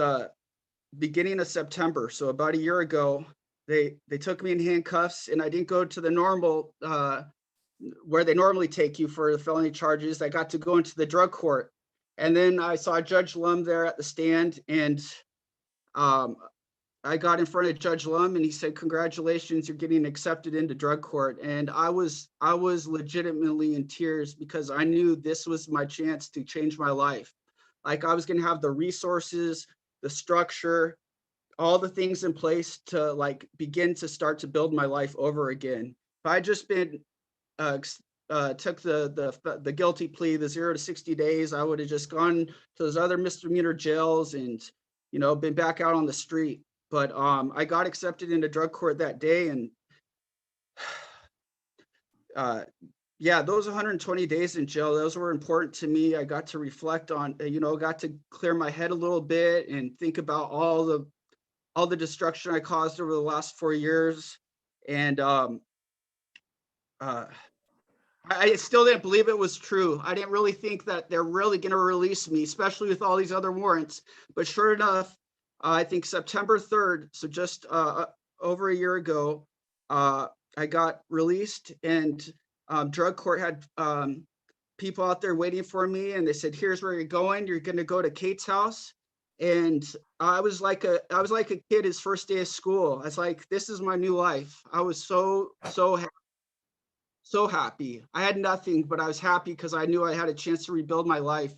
beginning of September, so about a year ago, they took me in handcuffs, and I didn't go to the normal where they normally take you for the felony charges. I got to go into the drug court, and then I saw Judge Lum there at the stand, and I got in front of Judge Lum, and he said, congratulations, you're getting accepted into drug court. And I was legitimately in tears, because I knew this was my chance to change my life. Like, I was going to have the resources, the structure, all the things in place to like begin to start to build my life over again. If I just been took the guilty plea, the 0 to 60 days, I would have just gone to those other misdemeanor jails and, you know, been back out on the street. But I got accepted into drug court that day, and yeah, those 120 days in jail, those were important to me. I got to reflect on, got to clear my head a little bit and think about all the destruction I caused over the last 4 years. And I still didn't believe it was true. I didn't really think that they're really going to release me, especially with all these other warrants. But sure enough, I think September 3rd, so just over a year ago, I got released, and drug court had people out there waiting for me, and they said, "Here's where you're going. You're going to go to Kate's house." And I was like a kid his first day of school. I was like, this is my new life. I was so happy. I had nothing, but I was happy because I knew I had a chance to rebuild my life.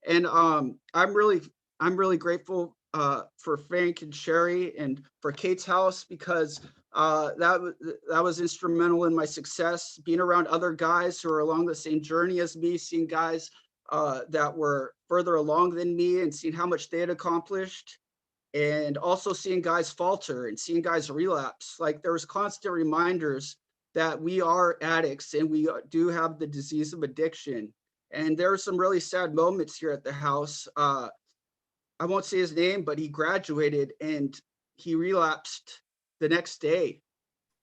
And I'm really grateful for Frank and Sherry and for Kate's house, because that was instrumental in my success, being around other guys who are along the same journey as me, seeing guys that were further along than me and seeing how much they had accomplished, and also seeing guys falter and seeing guys relapse. Like, there was constant reminders that we are addicts and we do have the disease of addiction. And there were some really sad moments here at the house. I won't say his name, but he graduated and he relapsed the next day.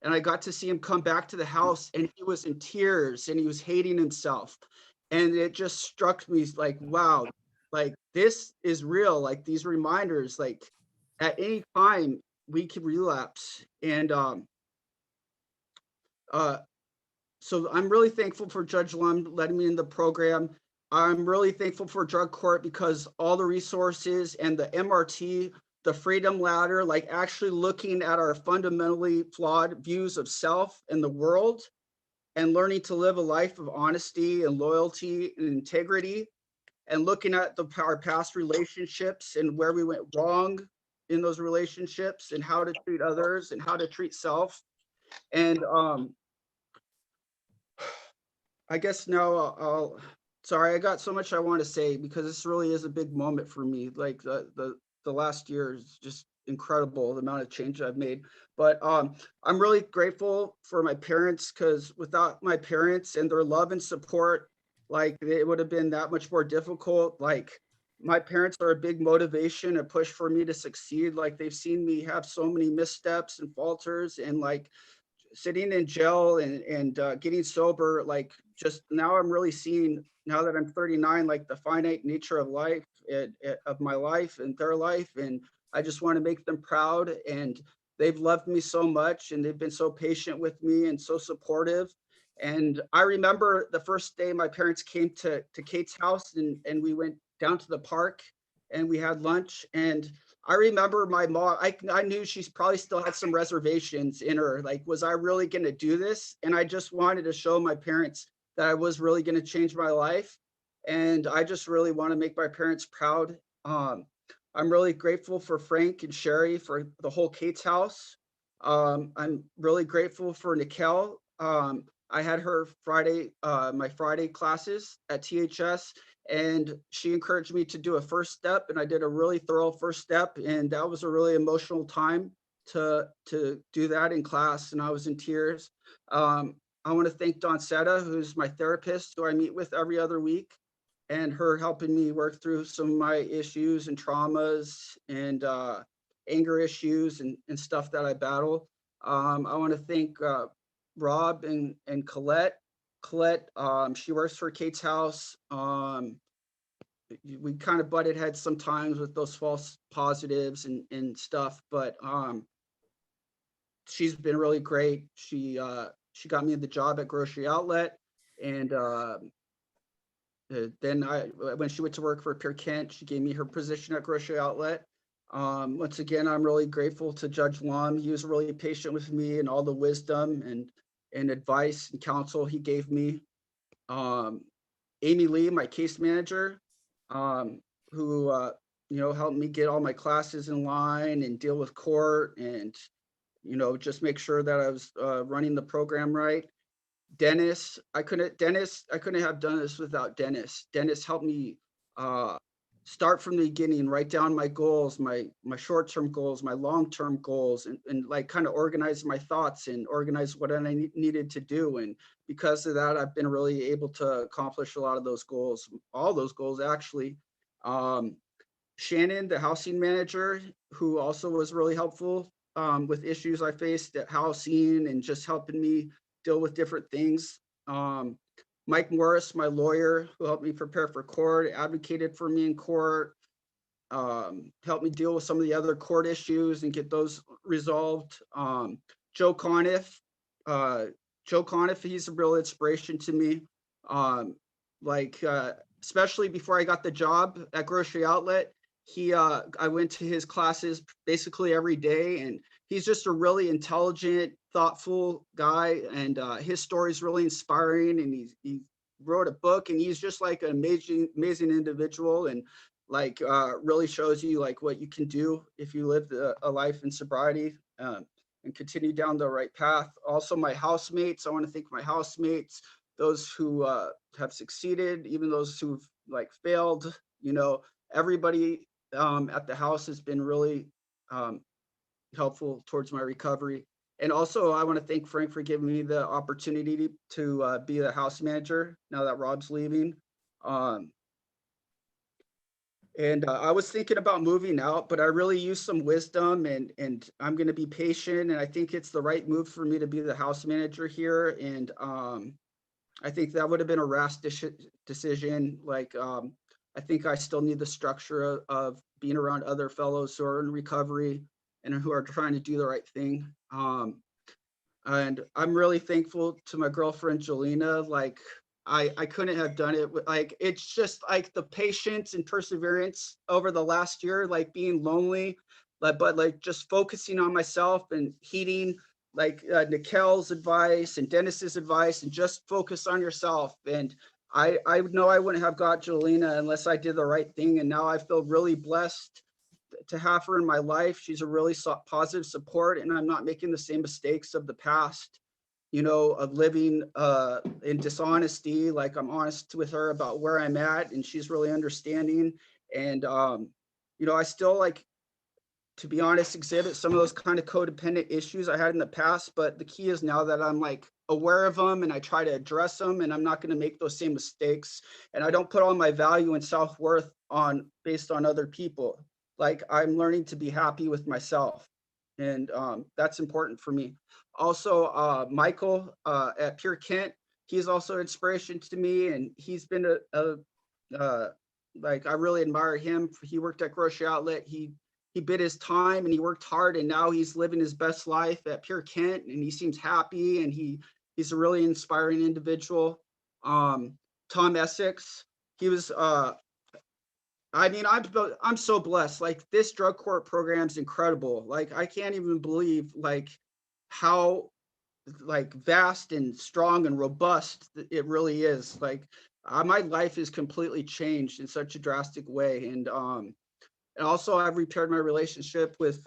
And I got to see him come back to the house, and he was in tears and he was hating himself. And it just struck me like, wow, like, this is real. Like, these reminders, like, at any time we could relapse. And so I'm really thankful for Judge Lum letting me in the program. I'm really thankful for drug court, because all the resources and the MRT, the freedom ladder, like actually looking at our fundamentally flawed views of self and the world, and learning to live a life of honesty and loyalty and integrity, and looking at our past relationships and where we went wrong in those relationships, and how to treat others and how to treat self. And I guess now sorry, I got so much I want to say, because this really is a big moment for me. Like, the last year is just incredible, the amount of change I've made. But I'm really grateful for my parents, because without my parents and their love and support, like, it would have been that much more difficult. Like, my parents are a big motivation, a push for me to succeed. Like, they've seen me have so many missteps and falters, and like sitting in jail and getting sober. Like, just now I'm really seeing, now that I'm 39, like the finite nature of life, of my life and their life. And I just want to make them proud. And they've loved me so much, and they've been so patient with me and so supportive. And I remember the first day my parents came to Kate's house, and we went down to the park and we had lunch. And I remember my mom, I knew she's probably still had some reservations in her. Like, was I really going to do this? And I just wanted to show my parents that I was really going to change my life. And I just really want to make my parents proud. I'm really grateful for Frank and Sherry, for the whole Kate's house. I'm really grateful for Nikel. I had her my Friday classes at THS, and she encouraged me to do a first step, and I did a really thorough first step, and that was a really emotional time to do that in class, and I was in tears. I want to thank Seta, who's my therapist, who I meet with every other week, and her helping me work through some of my issues and traumas and anger issues and stuff that I battle. I want to thank Rob and Colette. Colette, she works for Kate's house. We kind of butted heads sometimes with those false positives and stuff, but she's been really great. She got me the job at Grocery Outlet, and then when she went to work for Pierre Kent, she gave me her position at Grocery Outlet. Once again, I'm really grateful to Judge Lum. He was really patient with me, and all the wisdom and advice and counsel he gave me. Amy Lee, my case manager, who helped me get all my classes in line and deal with court, and just make sure that I was running the program right. Dennis, I couldn't have done this without Dennis. Dennis helped me start from the beginning, write down my goals, my short-term goals, my long-term goals, and like kind of organize my thoughts and organize what I needed to do. And because of that, I've been really able to accomplish a lot of those goals, all those goals actually. Shannon, the housing manager, who also was really helpful with issues I faced at housing and just helping me deal with different things. Mike Morris, my lawyer, who helped me prepare for court, advocated for me in court, helped me deal with some of the other court issues and get those resolved. Joe Conniff, he's a real inspiration to me. Especially before I got the job at Grocery Outlet, I went to his classes basically every day, and he's just a really intelligent, thoughtful guy, and his story is really inspiring. And he wrote a book, and he's just like an amazing individual, and like really shows you like what you can do if you live a life in sobriety and continue down the right path. Also, my housemates, I want to thank my housemates, those who have succeeded, even those who've like failed. You know, everybody at the house has been really helpful towards my recovery. And also, I want to thank Frank for giving me the opportunity to be the house manager now that Rob's leaving. I was thinking about moving out, but I really used some wisdom, and I'm going to be patient. And I think it's the right move for me to be the house manager here. And I think that would have been a rash decision. Like, I think I still need the structure of being around other fellows who are in recovery and who are trying to do the right thing. And I'm really thankful to my girlfriend, Jelena. Like, I couldn't have done it. Like, it's just like the patience and perseverance over the last year, like being lonely, but like just focusing on myself and heeding like Nikel's advice and Dennis's advice, and just focus on yourself. And I know I wouldn't have got Jelena unless I did the right thing. And now I feel really blessed to have her in my life. She's a really positive support, and I'm not making the same mistakes of the past, you know, of living in dishonesty. Like, I'm honest with her about where I'm at, and she's really understanding. And, you know, I still, like, to be honest, exhibit some of those kind of codependent issues I had in the past, but the key is now that I'm like aware of them and I try to address them, and I'm not going to make those same mistakes. And I don't put all my value and self-worth based on other people. Like, I'm learning to be happy with myself, and that's important for me. Also, Michael at Pure Kent, he's also inspiration to me, and he's been like, I really admire him. He worked at Grocery Outlet. He bid his time and he worked hard, and now he's living his best life at Pure Kent, and he seems happy, and he's a really inspiring individual. Tom Essex, he was I mean, I'm so blessed. Like, this drug court program is incredible. Like, I can't even believe like how like vast and strong and robust it really is. Like, my life is completely changed in such a drastic way. And also, I've repaired my relationship with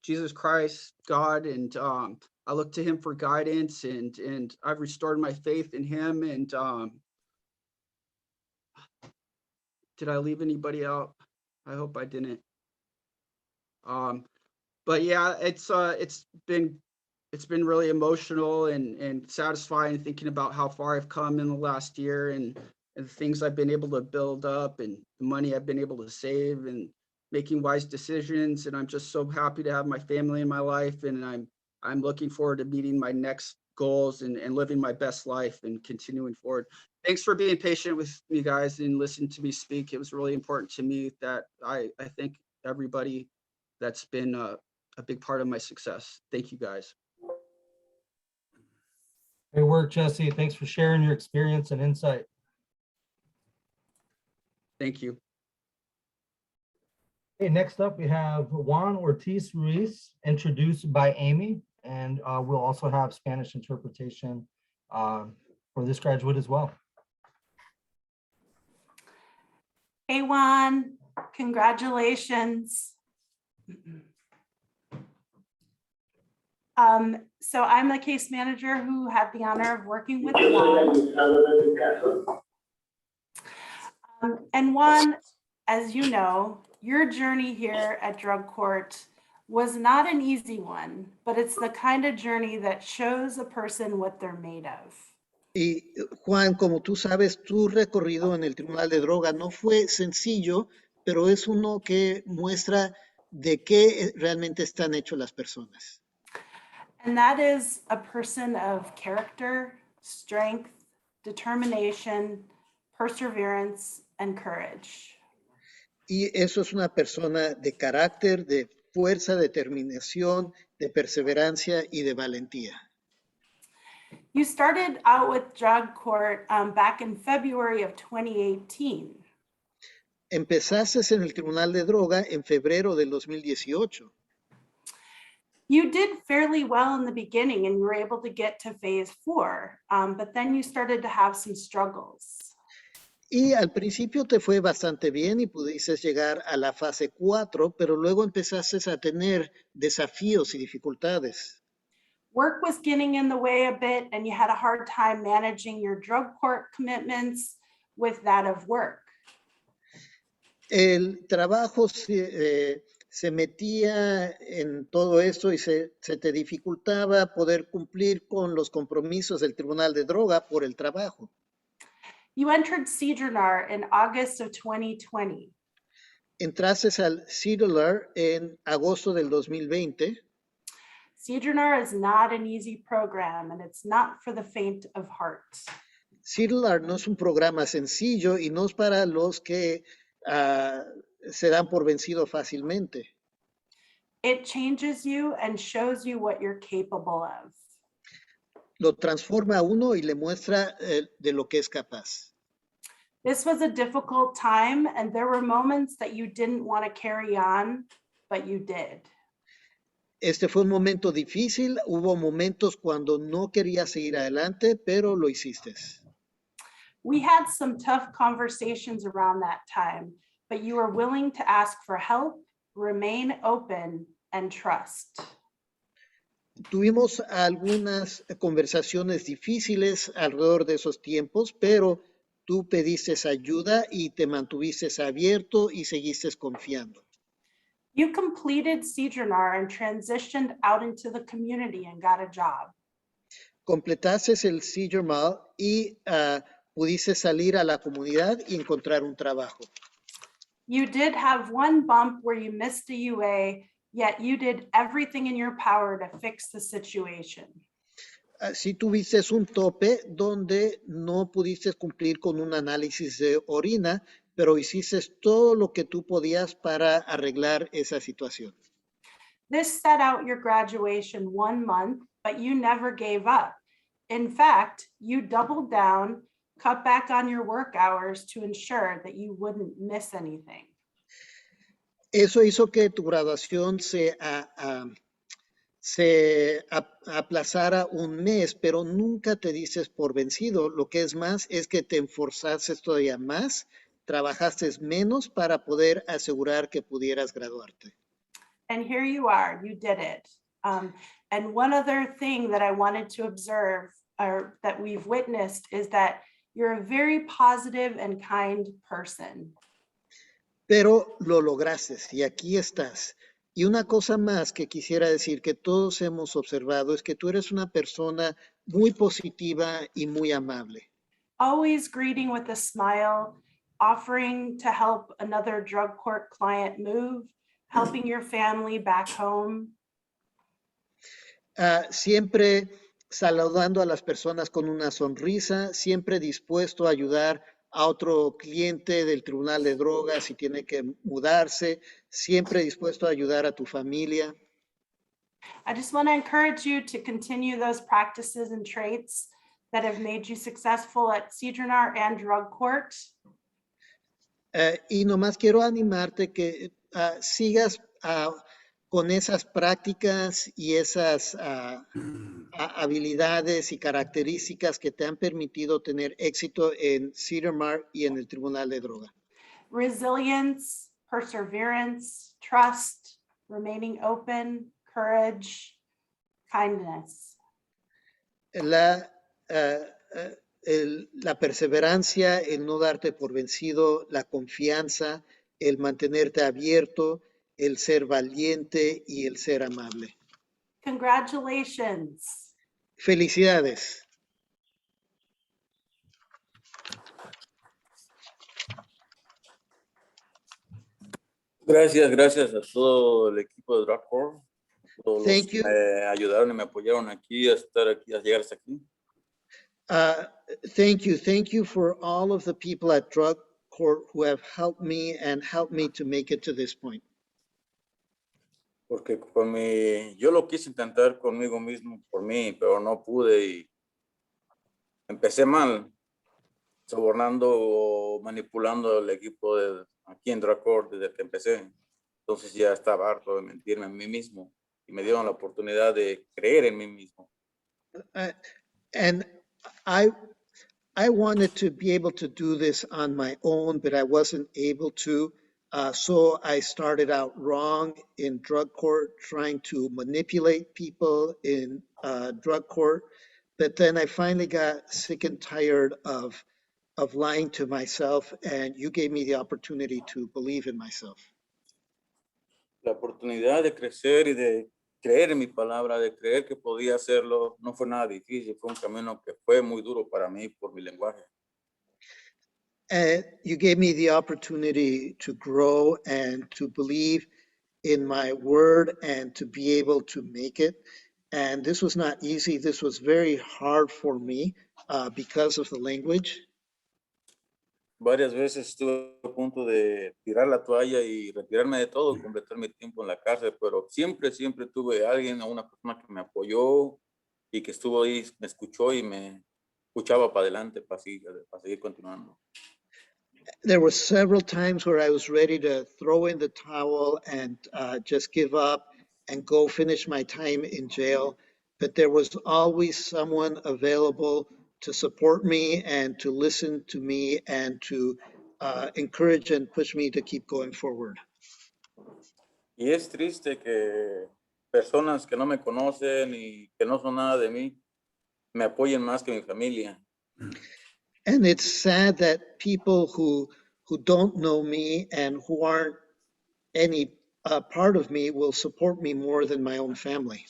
Jesus Christ, God, and I look to him for guidance, and I've restored my faith in him. And did I leave anybody out? I hope I didn't. But yeah, it's been really emotional and satisfying thinking about how far I've come in the last year, and the things I've been able to build up, and the money I've been able to save, and making wise decisions. And I'm just so happy to have my family in my life, and I'm looking forward to meeting my next goals and living my best life and continuing forward. Thanks for being patient with me, guys, and listening to me speak. It was really important to me that I thank everybody that's been a big part of my success. Thank you, guys. Great work, Jesse. Thanks for sharing your experience and insight. Thank you. Okay, next up we have Juan Ortiz Ruiz, introduced by Amy, and we'll also have Spanish interpretation for this graduate as well. Hey Juan, congratulations. So I'm the case manager who had the honor of working with Juan. And Juan, as you know, your journey here at drug court was not an easy one, but it's the kind of journey that shows a person what they're made of. Y Juan, como tú sabes, tu recorrido en el Tribunal de Droga no fue sencillo, pero es uno que muestra de qué realmente están hechos las personas. And that is a person of character, strength, determination, perseverance, and courage. Y eso es una persona de carácter, de fuerza, determinación, de perseverancia y de valentía. You started out with drug court back in February of 2018. Empezaste en el Tribunal de Droga en febrero del 2018. You did fairly well in the beginning and you were able to get to phase 4, but then you started to have some struggles. Y al principio te fue bastante bien y pudiste llegar a la fase 4, pero luego empezaste a tener desafíos y dificultades. Work was getting in the way a bit and you had a hard time managing your drug court commitments with that of work. El trabajo se metía en todo esto y se te dificultaba poder cumplir con los compromisos del Tribunal de Droga por el trabajo. You entered CDRNR in August of 2020. Entraste al CDLR en agosto del 2020. CDRNR is not an easy program and it's not for the faint of heart. CDLR no es un programa sencillo y no es para los que se dan por vencido fácilmente. It changes you and shows you what you're capable of. Lo transforma a uno y le muestra de lo que es capaz. This was a difficult time and there were moments that you didn't want to carry on, but you did. Este fue un momento difícil, hubo momentos cuando no querías seguir adelante, pero lo hiciste. We had some tough conversations around that time, but you were willing to ask for help, remain open, and trust. Tuvimos algunas conversaciones difíciles alrededor de esos tiempos, pero tú pediste ayuda y te mantuviste abierto y seguiste confiando. You completed CDRNR and transitioned out into the community and got a job. Completaste el CDRNR y pudiste salir a la comunidad y encontrar un trabajo. You did have one bump where you missed a UA, yet you did everything in your power to fix the situation. Sí tuviste un tope donde no pudiste cumplir con un análisis de orina, pero hiciste todo lo que tú podías para arreglar esa situación. This set out your graduation 1 month, but you never gave up. In fact, you doubled down, cut back on your work hours to ensure that you wouldn't miss anything. Eso hizo que tu graduación se aplazara un mes, pero nunca te dices por vencido. Lo que es más es que te esforzaste todavía más, trabajaste menos para poder asegurar que pudieras graduarte. And here you are, you did it. And one other thing that I wanted to observe or that we've witnessed is that you're a very positive and kind person. Pero lo lograste y aquí estás. Y una cosa más que quisiera decir que todos hemos observado es que tú eres una persona muy positiva y muy amable. Always greeting with a smile, offering to help another drug court client move, helping your family back home. Siempre saludando a las personas con una sonrisa, siempre dispuesto a ayudar a otro cliente del Tribunal de Drogas si tiene que mudarse, siempre dispuesto a ayudar a tu familia. I just want to encourage you to continue those practices and traits that have made you successful at CDRNR and drug court. Y nomás quiero animarte que sigas con esas prácticas y esas habilidades y características que te han permitido tener éxito en CDRNR y en el Tribunal de Droga. Resilience, perseverance, trust, remaining open, courage, kindness. La perseverancia, el no darte por vencido, la confianza, el mantenerte abierto, el ser valiente y el ser amable. Congratulations. Felicidades. Gracias a todo el equipo de Drug Court, todos los Thank que you. me ayudaron y me apoyaron aquí a estar aquí, a llegar hasta aquí. Thank you for all of the people at Drug Court who have helped me and helped me to make it to this point. Porque yo lo quise intentar conmigo mismo, por mí, pero no pude y empecé mal, sobornando o manipulando al equipo aquí en Drug Court desde que empecé. Entonces ya estaba harto de mentirme a mí mismo y me dieron la oportunidad de creer en mí mismo. And I wanted to be able to do this on my own, but I wasn't able to. So I started out wrong in drug court, trying to manipulate people in drug court. But then I finally got sick and tired of lying to myself, and you gave me the opportunity to believe in myself. La oportunidad de crecer y de creer en mi palabra, de creer que podía hacerlo, no fue nada difícil, fue un camino que fue muy duro para mí por mi lenguaje. And you gave me the opportunity to grow and to believe in my word and to be able to make it. And this was not easy. This was very hard for me because of the language. Varias veces estuve a punto de tirar la toalla y retirarme de todo, completar mi tiempo en la cárcel, pero siempre tuve a alguien, a una persona que me apoyó y que estuvo ahí, me escuchó y me escuchaba para adelante, para seguir continuando. There were several times where I was ready to throw in the towel and just give up and go finish my time in jail. But there was always someone available to support me and to listen to me and to encourage and push me to keep going forward. Y es triste que personas que no me conocen y que no son nada de mí me apoyen más que mi familia. And it's sad that people who don't know me and who aren't any part of me will support me more than my own family.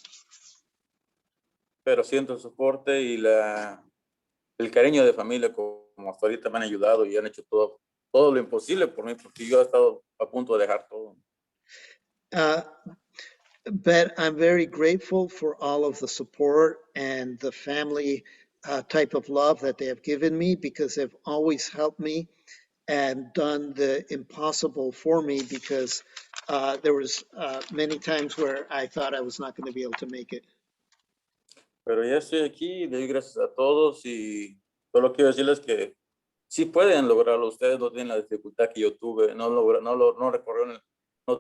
Pero siento el soporte y el cariño de familia, como hasta ahorita me han ayudado y han hecho todo lo imposible por mí, porque yo he estado a punto de dejar todo. But I'm very grateful for all of the support and the family type of love that they have given me, because they've always helped me and done the impossible for me, because there was many times where I thought I was not going to be able to make it. Pero ya estoy aquí, le doy gracias a todos y solo quiero decirles que sí pueden lograrlo. Ustedes no tienen la dificultad que yo tuve, no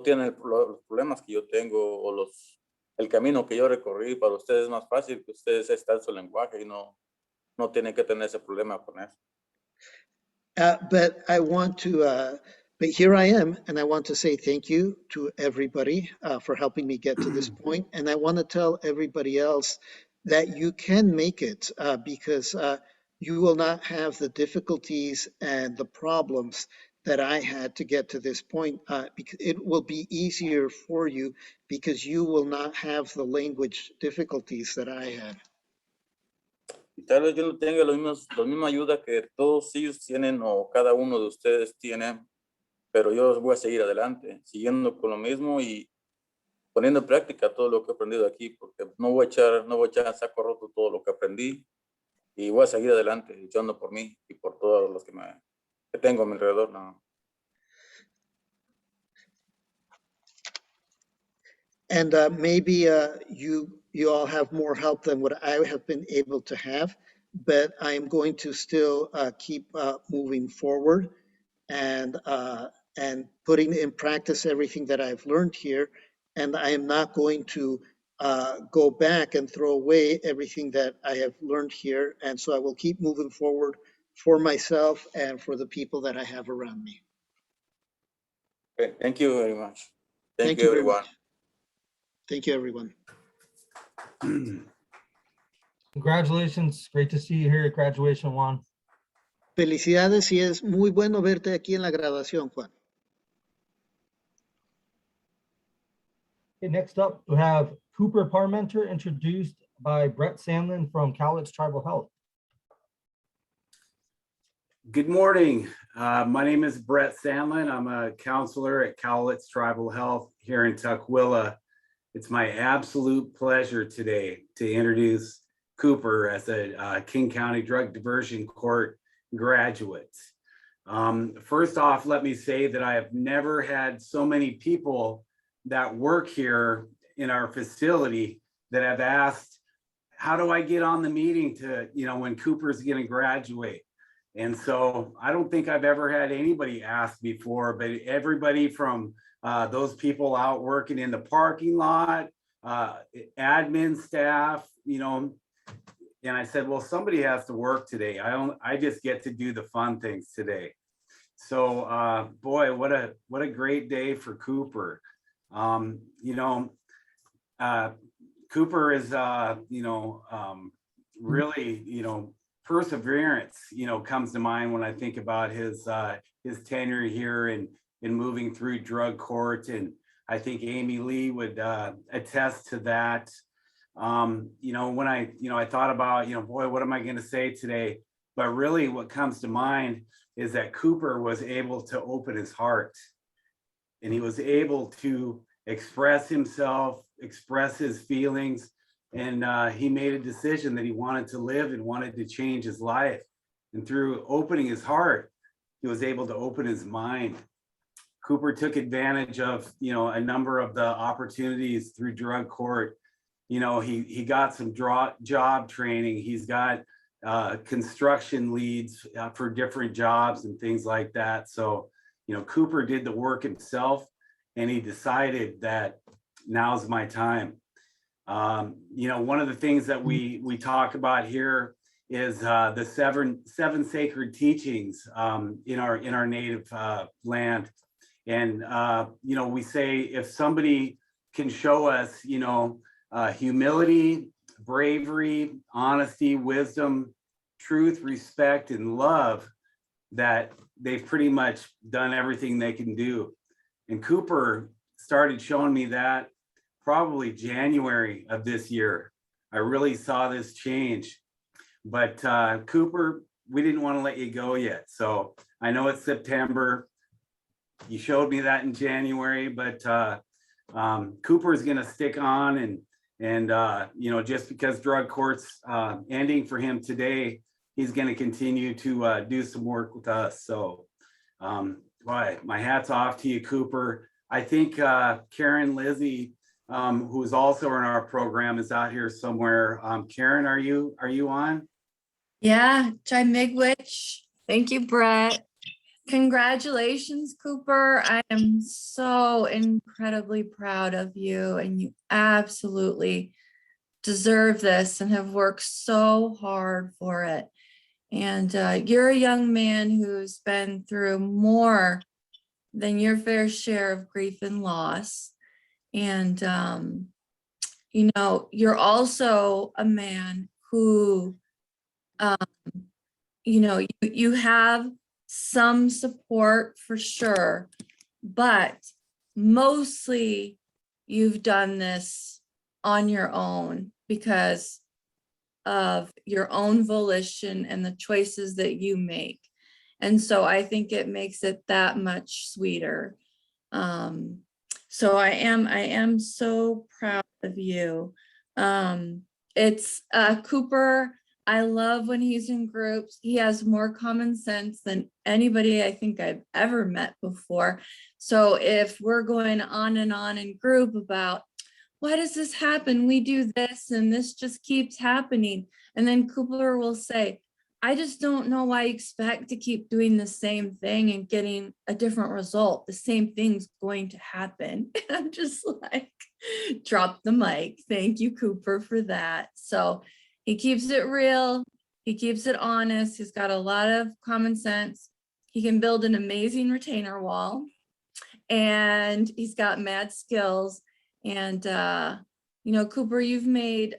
tienen los problemas que yo tengo o el camino que yo recorrí. Para ustedes es más fácil, que ustedes están su lenguaje y no tienen que tener ese problema con eso. But here I am, and I want to say thank you to everybody for helping me get to this point. And I want to tell everybody else that you can make it because you will not have the difficulties and the problems that I had to get to this point. Because it will be easier for you because you will not have the language difficulties that I had. Y tal vez yo no tenga la misma ayuda que todos ellos tienen o cada uno de ustedes tiene, pero yo voy a seguir adelante, siguiendo con lo mismo y poniendo en práctica todo lo que he aprendido aquí, porque no voy a echar a saco roto todo lo que aprendí y voy a seguir adelante, luchando por mí y por todos los que tengo a mi alrededor. No. And maybe you all have more help than what I have been able to have, but I am going to still keep moving forward and putting in practice everything that I've learned here. And I am not going to go back and throw away everything that I have learned here. And so I will keep moving forward for myself and for the people that I have around me. Okay, thank you very much. Thank you everyone. Thank you, everyone. Congratulations. Great to see you here at graduation, Juan. Felicidades y es muy bueno verte aquí en la graduación, Juan. Okay, next up, we have Cooper Parmenter, introduced by Brett Sandlin from Cowlitz Tribal Health. Good morning. My name is Brett Sandlin. I'm a counselor at Cowlitz Tribal Health here in Tukwila. It's my absolute pleasure today to introduce Cooper as a King County Drug Diversion Court graduate. First off, let me say that I have never had so many people that work here in our facility that have asked, how do I get on the meeting to, when Cooper's going to graduate? And so I don't think I've ever had anybody ask before, but everybody from those people out working in the parking lot, admin staff, and I said, well, somebody has to work today. I just get to do the fun things today. So boy, what a great day for Cooper. Cooper is, really, perseverance, comes to mind when I think about his tenure here and moving through drug court. And I think Amy Lee would attest to that. When I thought about, boy, what am I going to say today? But really what comes to mind is that Cooper was able to open his heart, and he was able to express himself, express his feelings. And he made a decision that he wanted to live and wanted to change his life. And through opening his heart, he was able to open his mind. Cooper took advantage of, a number of the opportunities through drug court. He got some job training. He's got construction leads for different jobs and things like that. So, Cooper did the work himself, and he decided that now's my time. One of the things that we talk about here is the seven sacred teachings in our native land. And, we say if somebody can show us, humility, bravery, honesty, wisdom, truth, respect, and love, that they've pretty much done everything they can do. And Cooper started showing me that probably January of this year. I really saw this change. But Cooper, we didn't want to let you go yet. So I know it's September. You showed me that in January, but Cooper is going to stick on, and just because drug court's ending for him today, he's going to continue to do some work with us. So my hat's off to you, Cooper. I think Karen Lizzie, who's also in our program, is out here somewhere. Karen, are you on? Yeah, Jai Migwich. Thank you, Brett. Congratulations, Cooper. I am so incredibly proud of you, and you absolutely deserve this and have worked so hard for it. And you're a young man who's been through more than your fair share of grief and loss. And, you're also a man who, you have some support for sure, but mostly you've done this on your own because of your own volition and the choices that you make. And so I think it makes it that much sweeter. So I am so proud of you. It's Cooper. I love when he's in groups. He has more common sense than anybody I think I've ever met before. So if we're going on and on in group about why does this happen? We do this and this just keeps happening. And then Cooper will say, I just don't know why you expect to keep doing the same thing and getting a different result. The same thing's going to happen. And I'm just like, drop the mic. Thank you, Cooper, for that. So he keeps it real. He keeps it honest. He's got a lot of common sense. He can build an amazing retainer wall, and he's got mad skills. And, Cooper, you've made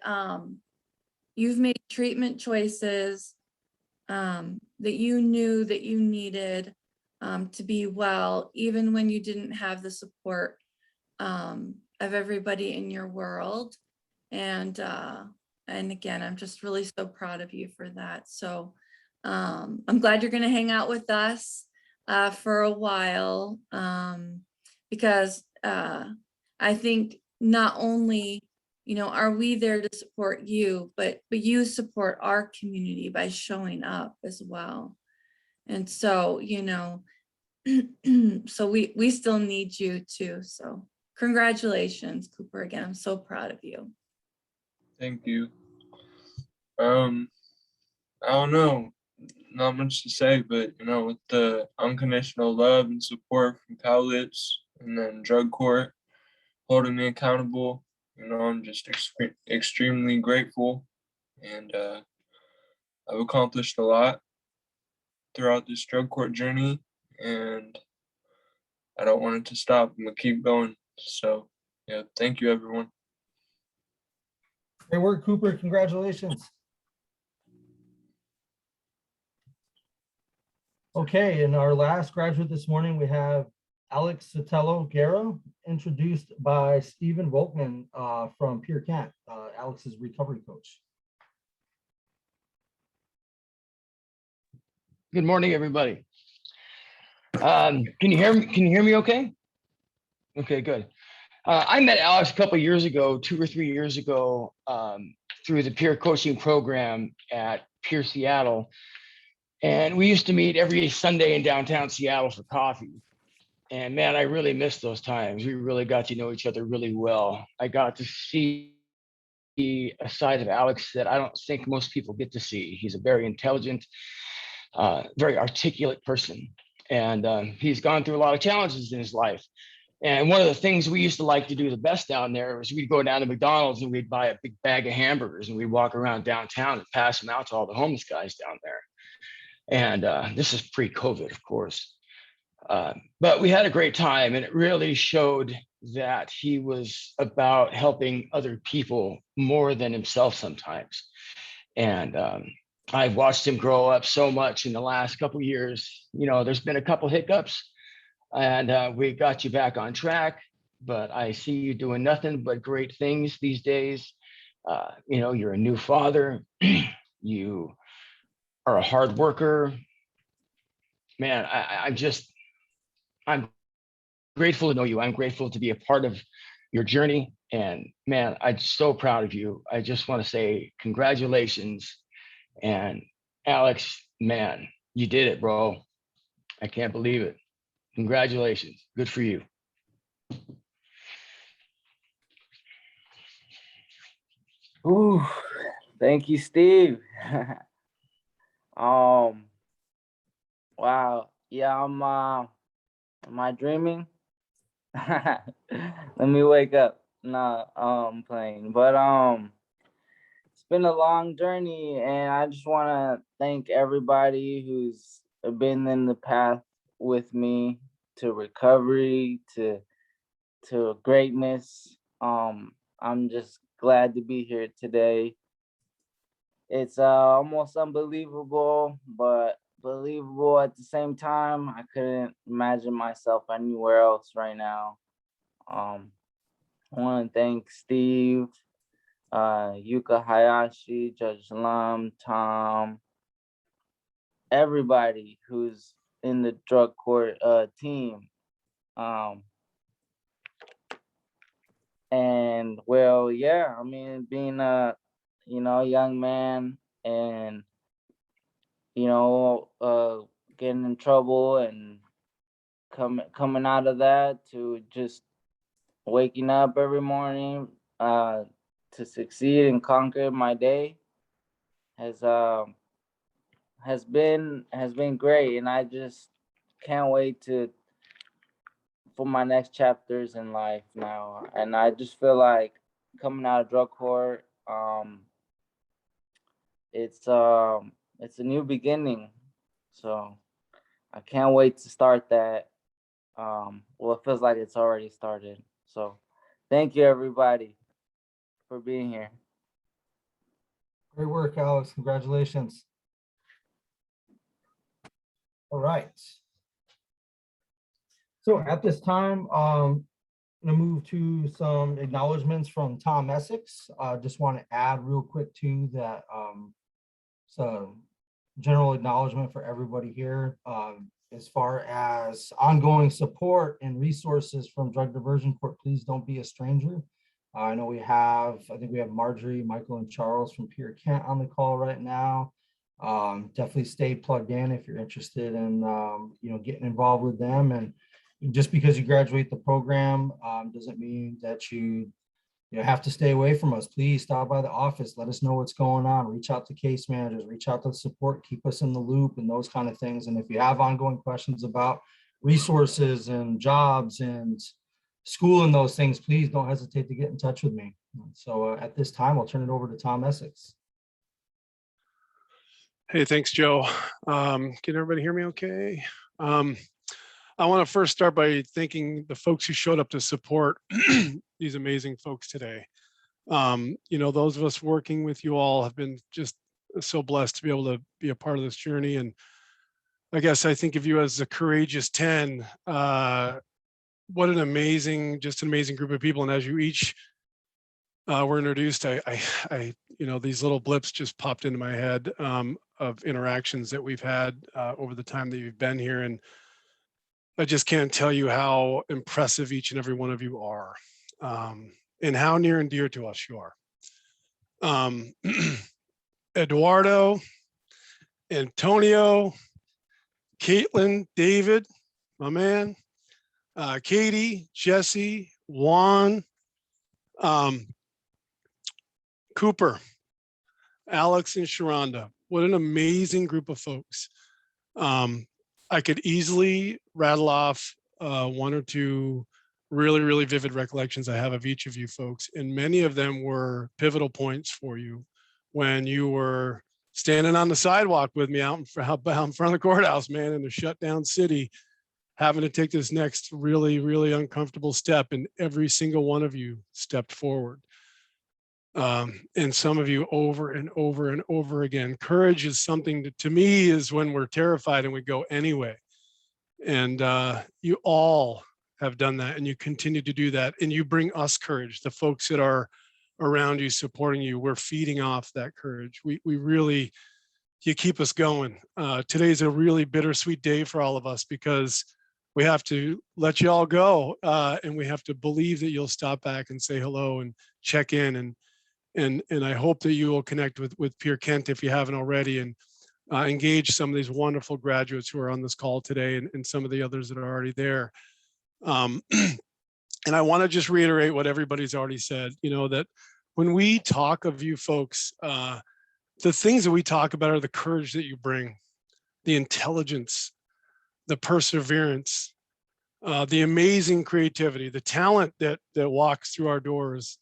treatment choices that you knew that you needed to be well, even when you didn't have the support of everybody in your world. And again, I'm just really so proud of you for that. So I'm glad you're going to hang out with us for a while, because I think not only, you know, are we there to support you, but you support our community by showing up as well. And so, you know, so we still need you too. So congratulations, Cooper. Again, I'm so proud of you. Thank you. I don't know, not much to say, but you know, with the unconditional love and support from college and then drug court holding me accountable, you know, I'm just extremely grateful, and I've accomplished a lot throughout this drug court journey, and I don't want it to stop. I'm gonna keep going. So yeah, thank you, everyone. Great work, Cooper. Congratulations. Okay, and our last graduate this morning, we have Alex Satello Guerra, introduced by Stephen Volkman from Pure Kent, Alex's recovery coach. Good morning, everybody. Can you hear me? Can you hear me okay? Okay, good. I met Alex a couple of years ago, 2 or 3 years ago, through the peer coaching program at Pure Seattle. And we used to meet every Sunday in downtown Seattle for coffee. And man, I really miss those times. We really got to know each other really well. I got to see a side of Alex that I don't think most people get to see. He's a very intelligent, very articulate person. And he's gone through a lot of challenges in his life. And one of the things we used to like to do the best down there was we'd go down to McDonald's and we'd buy a big bag of hamburgers and we'd walk around downtown and pass them out to all the homeless guys down there. And this is pre-COVID, of course. But we had a great time, and it really showed that he was about helping other people more than himself sometimes. And I've watched him grow up so much in the last couple of years. You know, there's been a couple hiccups, and we got you back on track, but I see you doing nothing but great things these days. You know, you're a new father. You are a hard worker. Man, I'm grateful to know you. I'm grateful to be a part of your journey. And man, I'm so proud of you. I just want to say congratulations. And Alex, man, you did it, bro. I can't believe it. Congratulations. Good for you. Ooh, thank you, Steve. Wow. Yeah, am I dreaming? Let me wake up. No, I'm playing. But it's been a long journey, and I just want to thank everybody who's been in the path with me to recovery, to greatness. I'm just glad to be here today. It's almost unbelievable, but believable at the same time. I couldn't imagine myself anywhere else right now. I want to thank Steve, Yuka Hayashi, Judge Lum, Tom, everybody who's in the drug court team. And well, yeah, I mean, being a young man and getting in trouble and coming out of that to just waking up every morning to succeed and conquer my day has been great, and I just can't wait for my next chapters in life now. And I just feel like coming out of drug court, it's a new beginning. So I can't wait to start that. Well, it feels like it's already started. So thank you, everybody, for being here. Great work, Alex. Congratulations. All right. So at this time, going to move to some acknowledgements from Tom Essex. Just want to add real quick too that so general acknowledgement for everybody here as far as ongoing support and resources from Drug Diversion Court. Please don't be a stranger. I know I think we have Marjorie, Michael, and Charles from Pierre Kent on the call right now. Definitely stay plugged in if you're interested in getting involved with them. And just because you graduate the program doesn't mean that you have to stay away from us. Please stop by the office. Let us know what's going on. Reach out to case managers, reach out to support, keep us in the loop and those kind of things. And if you have ongoing questions about resources and jobs and school and those things, please don't hesitate to get in touch with me. So at this time, I'll turn it over to Tom Essex. Hey, thanks, Joe. Can everybody hear me okay? I want to first start by thanking the folks who showed up to support these amazing folks today. Those of us working with you all have been just so blessed to be able to be a part of this journey. And I guess I think of you as a courageous 10. What an amazing group of people. And as you each were introduced, I these little blips just popped into my head of interactions that we've had over the time that you've been here. And I just can't tell you how impressive each and every one of you are and how near and dear to us you are. Eduardo, Antonio, Caitlyn, David, my man, Katie, Jessie, Juan, Cooper, Alex, and Sharanda. What an amazing group of folks. I could easily rattle off one or two really vivid recollections I have of each of you folks. And many of them were pivotal points for you when you were standing on the sidewalk with me out in front of the courthouse, man, in a shut down city, having to take this next really uncomfortable step. And every single one of you stepped forward. And some of you over and over again. Courage is something that to me is when we're terrified and we go anyway. And you all have done that and you continue to do that. And you bring us courage, the folks that are around you, supporting you. We're feeding off that courage. We really, you keep us going. Today's a really bittersweet day for all of us because we have to let you all go and we have to believe that you'll stop back and say hello and check in. And I hope that you will connect with Pierre Kent if you haven't already and engage some of these wonderful graduates who are on this call today and some of the others that are already there. And I want to just reiterate what everybody's already said, that when we talk of you folks, the things that we talk about are the courage that you bring, the intelligence, the perseverance, the amazing creativity, the talent that walks through our doors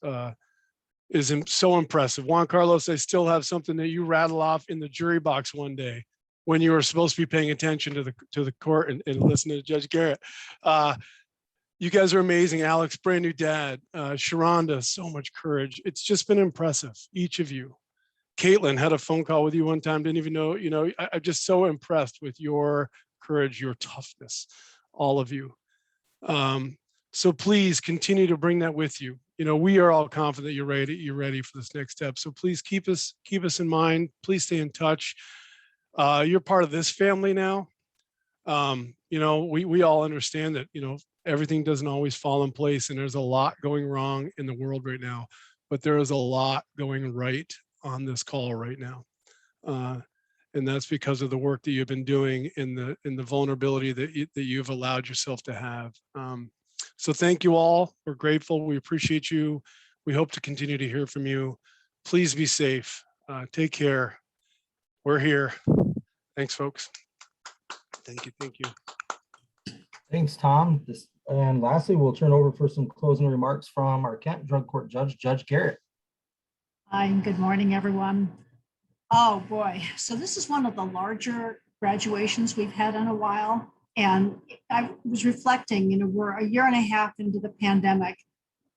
is so impressive. Juan Carlos, I still have something that you rattle off in the jury box one day when you were supposed to be paying attention to the court and listening to Judge Garrett. You guys are amazing. Alex, brand new dad. Sharanda, so much courage. It's just been impressive, each of you. Caitlyn had a phone call with you one time, didn't even know, I'm just so impressed with your courage, your toughness, all of you. So please continue to bring that with you. We are all confident you're ready for this next step. So please keep us in mind. Please stay in touch. You're part of this family now. We all understand that, everything doesn't always fall in place and there's a lot going wrong in the world right now, but there is a lot going right on this call right now. And that's because of the work that you've been doing in the vulnerability that you've allowed yourself to have. So thank you all. We're grateful. We appreciate you. We hope to continue to hear from you. Please be safe. Take care. We're here. Thanks, folks. Thank you. Thanks, Tom. And lastly, we'll turn over for some closing remarks from our Kent Drug Court Judge, Judge Garrett. Hi, and good morning, everyone. Oh boy, so this is one of the larger graduations we've had in a while. And I was reflecting, we're a year and a half into the pandemic,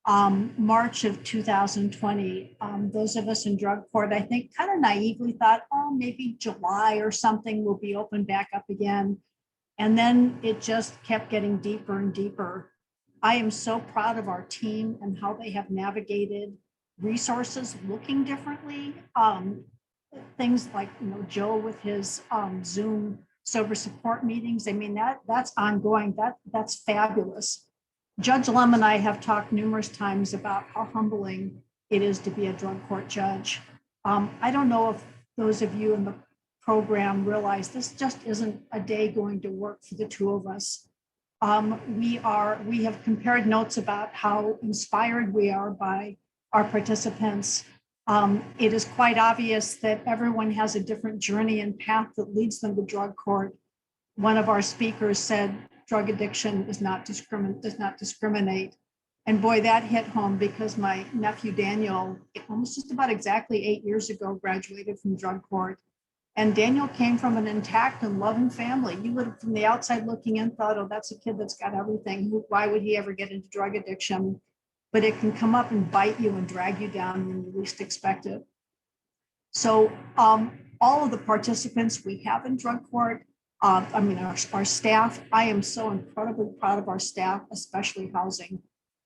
March of 2020. Those of us in drug court, I think, kind of naively thought, maybe July or something will be open back up again. And then it just kept getting deeper and deeper. I am so proud of our team and how they have navigated resources looking differently. Things like, Joe with his Zoom sober support meetings. I mean, that's ongoing. That's fabulous. Judge Lem and I have talked numerous times about how humbling it is to be a drug court judge. I don't know if those of you in the program realize this just isn't a day going to work for the two of us. We have compared notes about how inspired we are by our participants. It is quite obvious that everyone has a different journey and path that leads them to drug court. One of our speakers said, drug addiction does not discriminate. And boy, that hit home because my nephew Daniel, almost just about exactly 8 years ago, graduated from drug court. And Daniel came from an intact and loving family. You would have, from the outside looking in, thought, oh, that's a kid that's got everything. Why would he ever get into drug addiction? But it can come up and bite you and drag you down when you least expect it. So all of the participants we have in drug court, our staff, I am so incredibly proud of our staff, especially housing.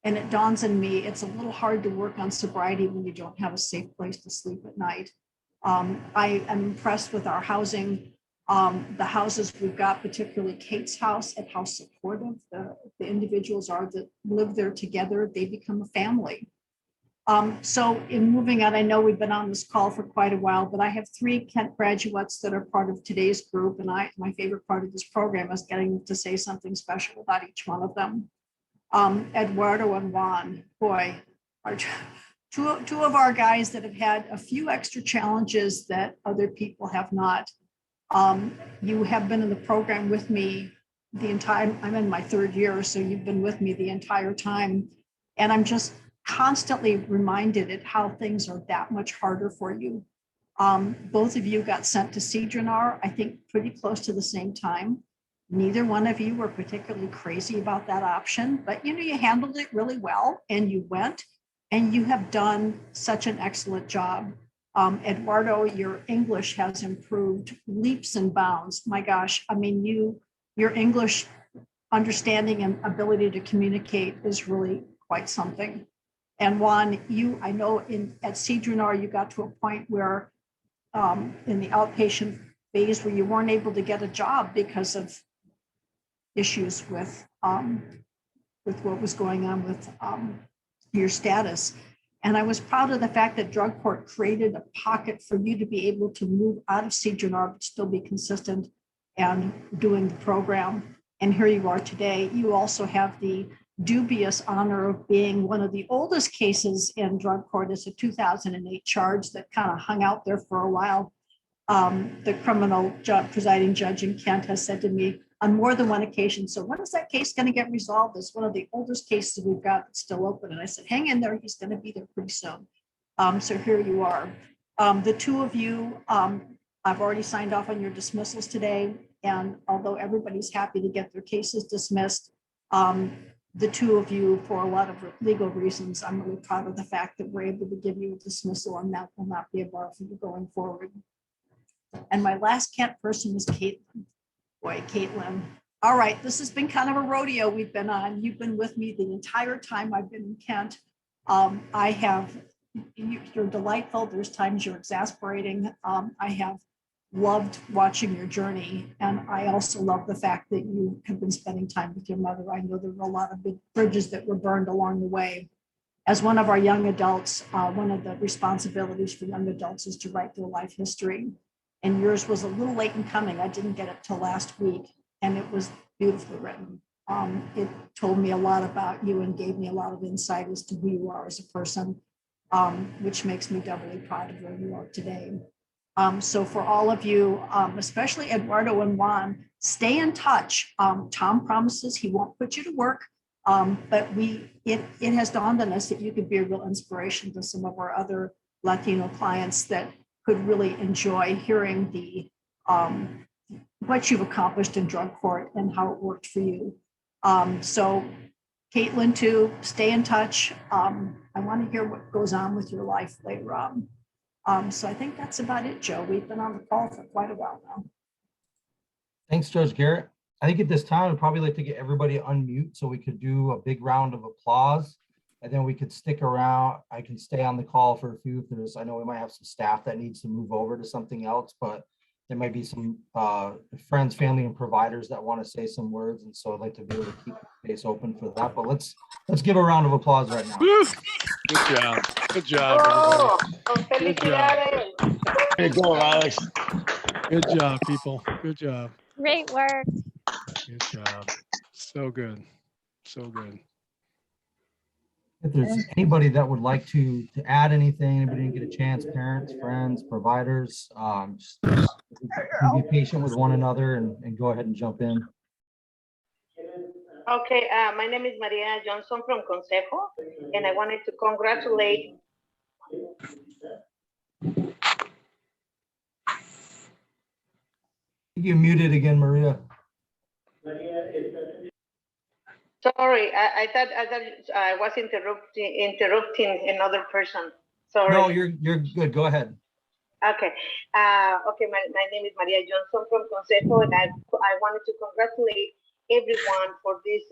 And it dawns on me, it's a little hard to work on sobriety when you don't have a safe place to sleep at night. I am impressed with our housing, the houses we've got, particularly Kate's house, and how supportive the individuals are that live there together. They become a family. So in moving on, I know we've been on this call for quite a while, but I have 3 Kent graduates that are part of today's group. And my favorite part of this program is getting to say something special about each one of them. Eduardo and Juan, boy, are two of our guys that have had a few extra challenges that other people have not. You have been in the program with me the entire, I'm in my 3rd year, so you've been with me the entire time. And I'm just constantly reminded at how things are that much harder for you. Both of you got sent to Cedronar, I think pretty close to the same time. Neither one of you were particularly crazy about that option, but you handled it really well and you went and you have done such an excellent job. Eduardo, your English has improved leaps and bounds. My gosh, I mean, your English understanding and ability to communicate is really quite something. And Juan, I know at Cedronar, you got to a point where in the outpatient phase where you weren't able to get a job because of issues with what was going on with your status. And I was proud of the fact that drug court created a pocket for you to be able to move out of Cedronar, but still be consistent and doing the program. And here you are today. You also have the dubious honor of being one of the oldest cases in drug court. It's a 2008 charge that kind of hung out there for a while. The criminal presiding judge in Kent has said to me on more than one occasion, so when is that case going to get resolved? It's one of the oldest cases we've got that's still open. And I said, hang in there, he's going to be there pretty soon. So here you are. The two of you, I've already signed off on your dismissals today. And although everybody's happy to get their cases dismissed, the two of you, for a lot of legal reasons, I'm really proud of the fact that we're able to give you a dismissal, and that will not be a bar for you going forward. And my last Kent person was Caitlyn. Boy, Caitlyn. All right, this has been kind of a rodeo we've been on. You've been with me the entire time I've been in Kent. You're delightful. There's times you're exasperating. I have loved watching your journey. And I also love the fact that you have been spending time with your mother. I know there were a lot of big bridges that were burned along the way. As one of our young adults, one of the responsibilities for young adults is to write their life history. And yours was a little late in coming. I didn't get it till last week, and it was beautifully written. It told me a lot about you and gave me a lot of insight as to who you are as a person, which makes me doubly proud of where you are today. So for all of you, especially Eduardo and Juan, stay in touch. Tom promises he won't put you to work, but it has dawned on us that you could be a real inspiration to some of our other Latino clients that could really enjoy hearing what you've accomplished in drug court and how it worked for you. So Caitlyn too, stay in touch. I want to hear what goes on with your life later on. So I think that's about it, Joe. We've been on the call for quite a while now. Thanks, Judge Garrett. I think at this time, I'd probably like to get everybody to unmute so we could do a big round of applause. And then we could stick around. I can stay on the call for a few. If there's, I know we might have some staff that needs to move over to something else, but there might be some friends, family, and providers that want to say some words. And so I'd like to be able to keep the space open for that. But let's give a round of applause right now. Good job. Good job. Oh, Good job. Good go, Alex. Good job, people. Good job. Great work. Good job. So good. So good. If there's anybody that would like to add anything, anybody didn't get a chance, parents, friends, providers, just be patient with one another and go ahead and jump in. Okay, my name is Maria Johnson from Consejo, and I wanted to congratulate. You muted again, Maria. Sorry, I thought I was interrupting another person. Sorry. No, you're good. Go ahead. Okay. Okay. My name is Maria Johnson from Consejo, and I wanted to congratulate everyone for this.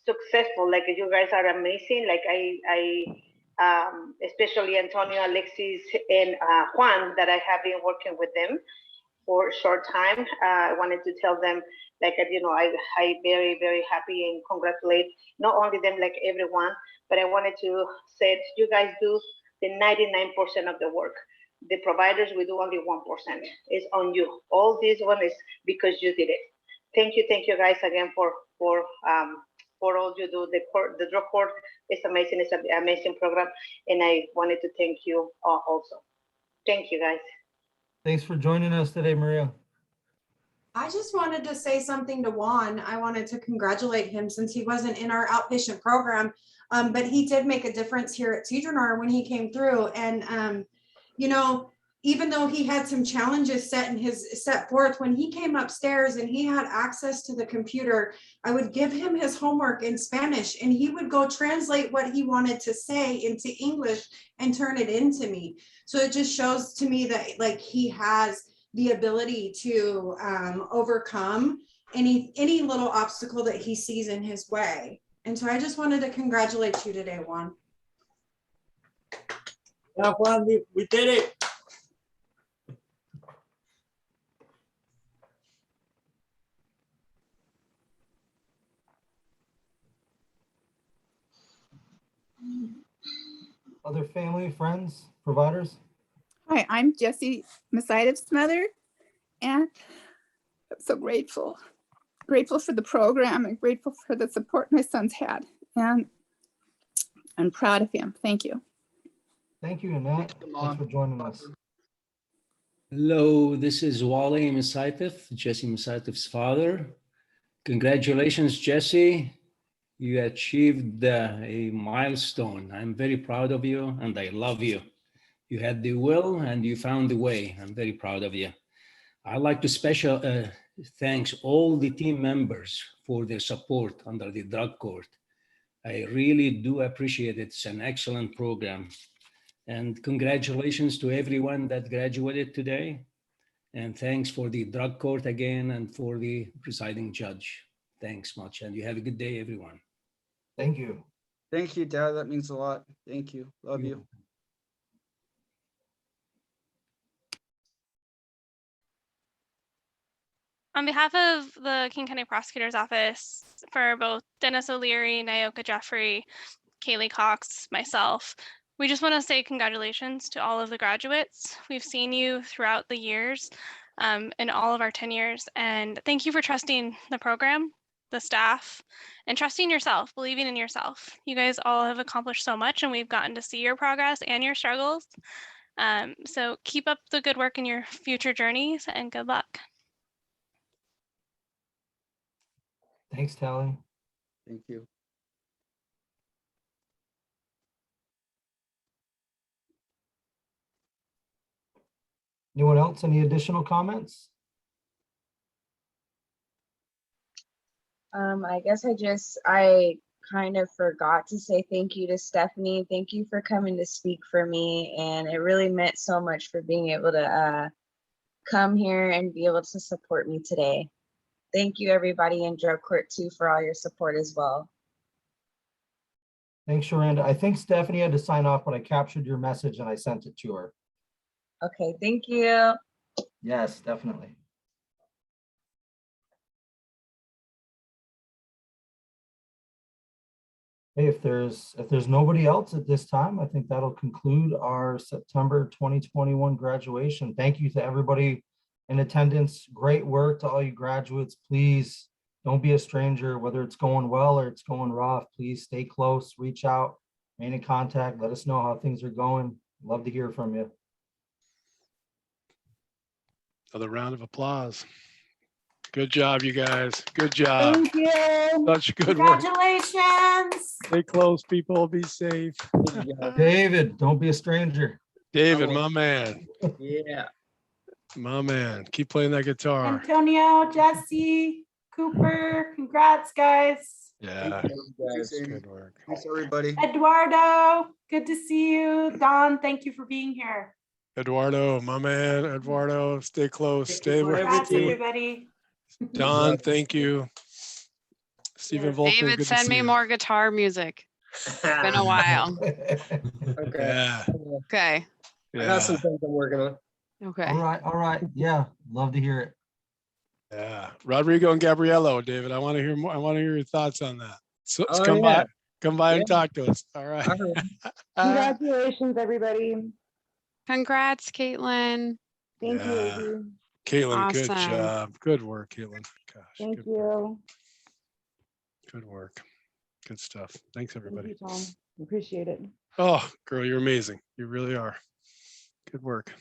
Successful. Like you guys are amazing. Like I especially Antonio, Alexis, and Juan, that I have been working with them for a short time. I wanted to tell them, like, I very, very happy and congratulate not only them, like everyone, but I wanted to say you guys do the 99% of the work. The providers, we do only 1%. It's on you. All this one is because you did it. Thank you guys again for all you do. The drug court is amazing. It's an amazing program, and I wanted to thank you also. Thank you, guys. Thanks for joining us today, Maria. I just wanted to say something to Juan. I wanted to congratulate him since he wasn't in our outpatient program, but he did make a difference here at Cedronar when he came through. And, even though he had some challenges set forth, when he came upstairs and he had access to the computer, I would give him his homework in Spanish and he would go translate what he wanted to say into English and turn it into me. So it just shows to me that like he has the ability to overcome any little obstacle that he sees in his way. And so I just wanted to congratulate you today, Juan. Yeah, Juan, we did it. Other family, friends, providers? Hi, I'm Jessie Mercediff's mother, and I'm so grateful for the program and grateful for the support my son's had, and I'm proud of him. Thank you. Thank you, Annette. Thanks for joining us. Hello, this is Wally Mercediff, Jessie Mercediff's father. Congratulations, Jessie. You achieved a milestone. I'm very proud of you and I love you. You had the will and you found the way. I'm very proud of you. I'd like to thanks all the team members for their support under the drug court. I really do appreciate it. It's an excellent program. And congratulations to everyone that graduated today. And thanks for the drug court again and for the presiding judge. Thanks much. And you have a good day, everyone. Thank you. Thank you, Dad. That means a lot. Thank you. Love you. On behalf of the King County Prosecutor's Office, for both Dennis O'Leary, Nyoka Jeffrey, Caitlyn Cox, myself, we just want to say congratulations to all of the graduates. We've seen you throughout the years in all of our tenures, and thank you for trusting the program, the staff, and trusting yourself, believing in yourself. You guys all have accomplished so much, and we've gotten to see your progress and your struggles. So keep up the good work in your future journeys, and good luck. Thanks, Tally. Thank you. Anyone else? Any additional comments? I guess I kind of forgot to say thank you to Stephanie. Thank you for coming to speak for me. And it really meant so much for being able to come here and be able to support me today. Thank you, everybody in drug court too, for all your support as well. Thanks, Sharanda. I think Stephanie had to sign off, but I captured your message and I sent it to her. Okay, thank you. Yes, definitely. Hey, if there's nobody else at this time, I think that'll conclude our September 2021 graduation. Thank you to everybody in attendance. Great work to all you graduates. Please don't be a stranger, whether it's going well or it's going rough. Please stay close, reach out, remain in contact. Let us know how things are going. Love to hear from you. Another round of applause. Good job, you guys. Good job. Thank you. Such good work. Congratulations. Stay close, people. Be safe. David, don't be a stranger. David, my man. Yeah. My man. Keep playing that guitar. Antonio, Jesse, Cooper, congrats, guys. Yeah. Guys, Good work. thanks, everybody. Eduardo, good to see you. Don, thank you for being here. Eduardo, my man. Eduardo, stay close. Stay with Congrats, me. everybody. Don, thank you. Stephen Volker, David, good to send see me you. more guitar music. It's been a while. Okay. Yeah. Okay. I got some things I'm working on. Okay. All right. Yeah, love to hear it. Yeah. Rodrigo and Gabriello, David, I want to hear more. I want to hear your thoughts on that. So Oh, come yeah. by and talk to us. All right. Congratulations, everybody. Congrats, Caitlyn. Thank you, Yeah. Izzy. Caitlin, good Awesome. job. Good work, Caitlin. Gosh, Thank you. good work. Good stuff. Thanks, Thank everybody. you, Tom. Appreciate it. Oh, girl, you're amazing. You really are. Good work.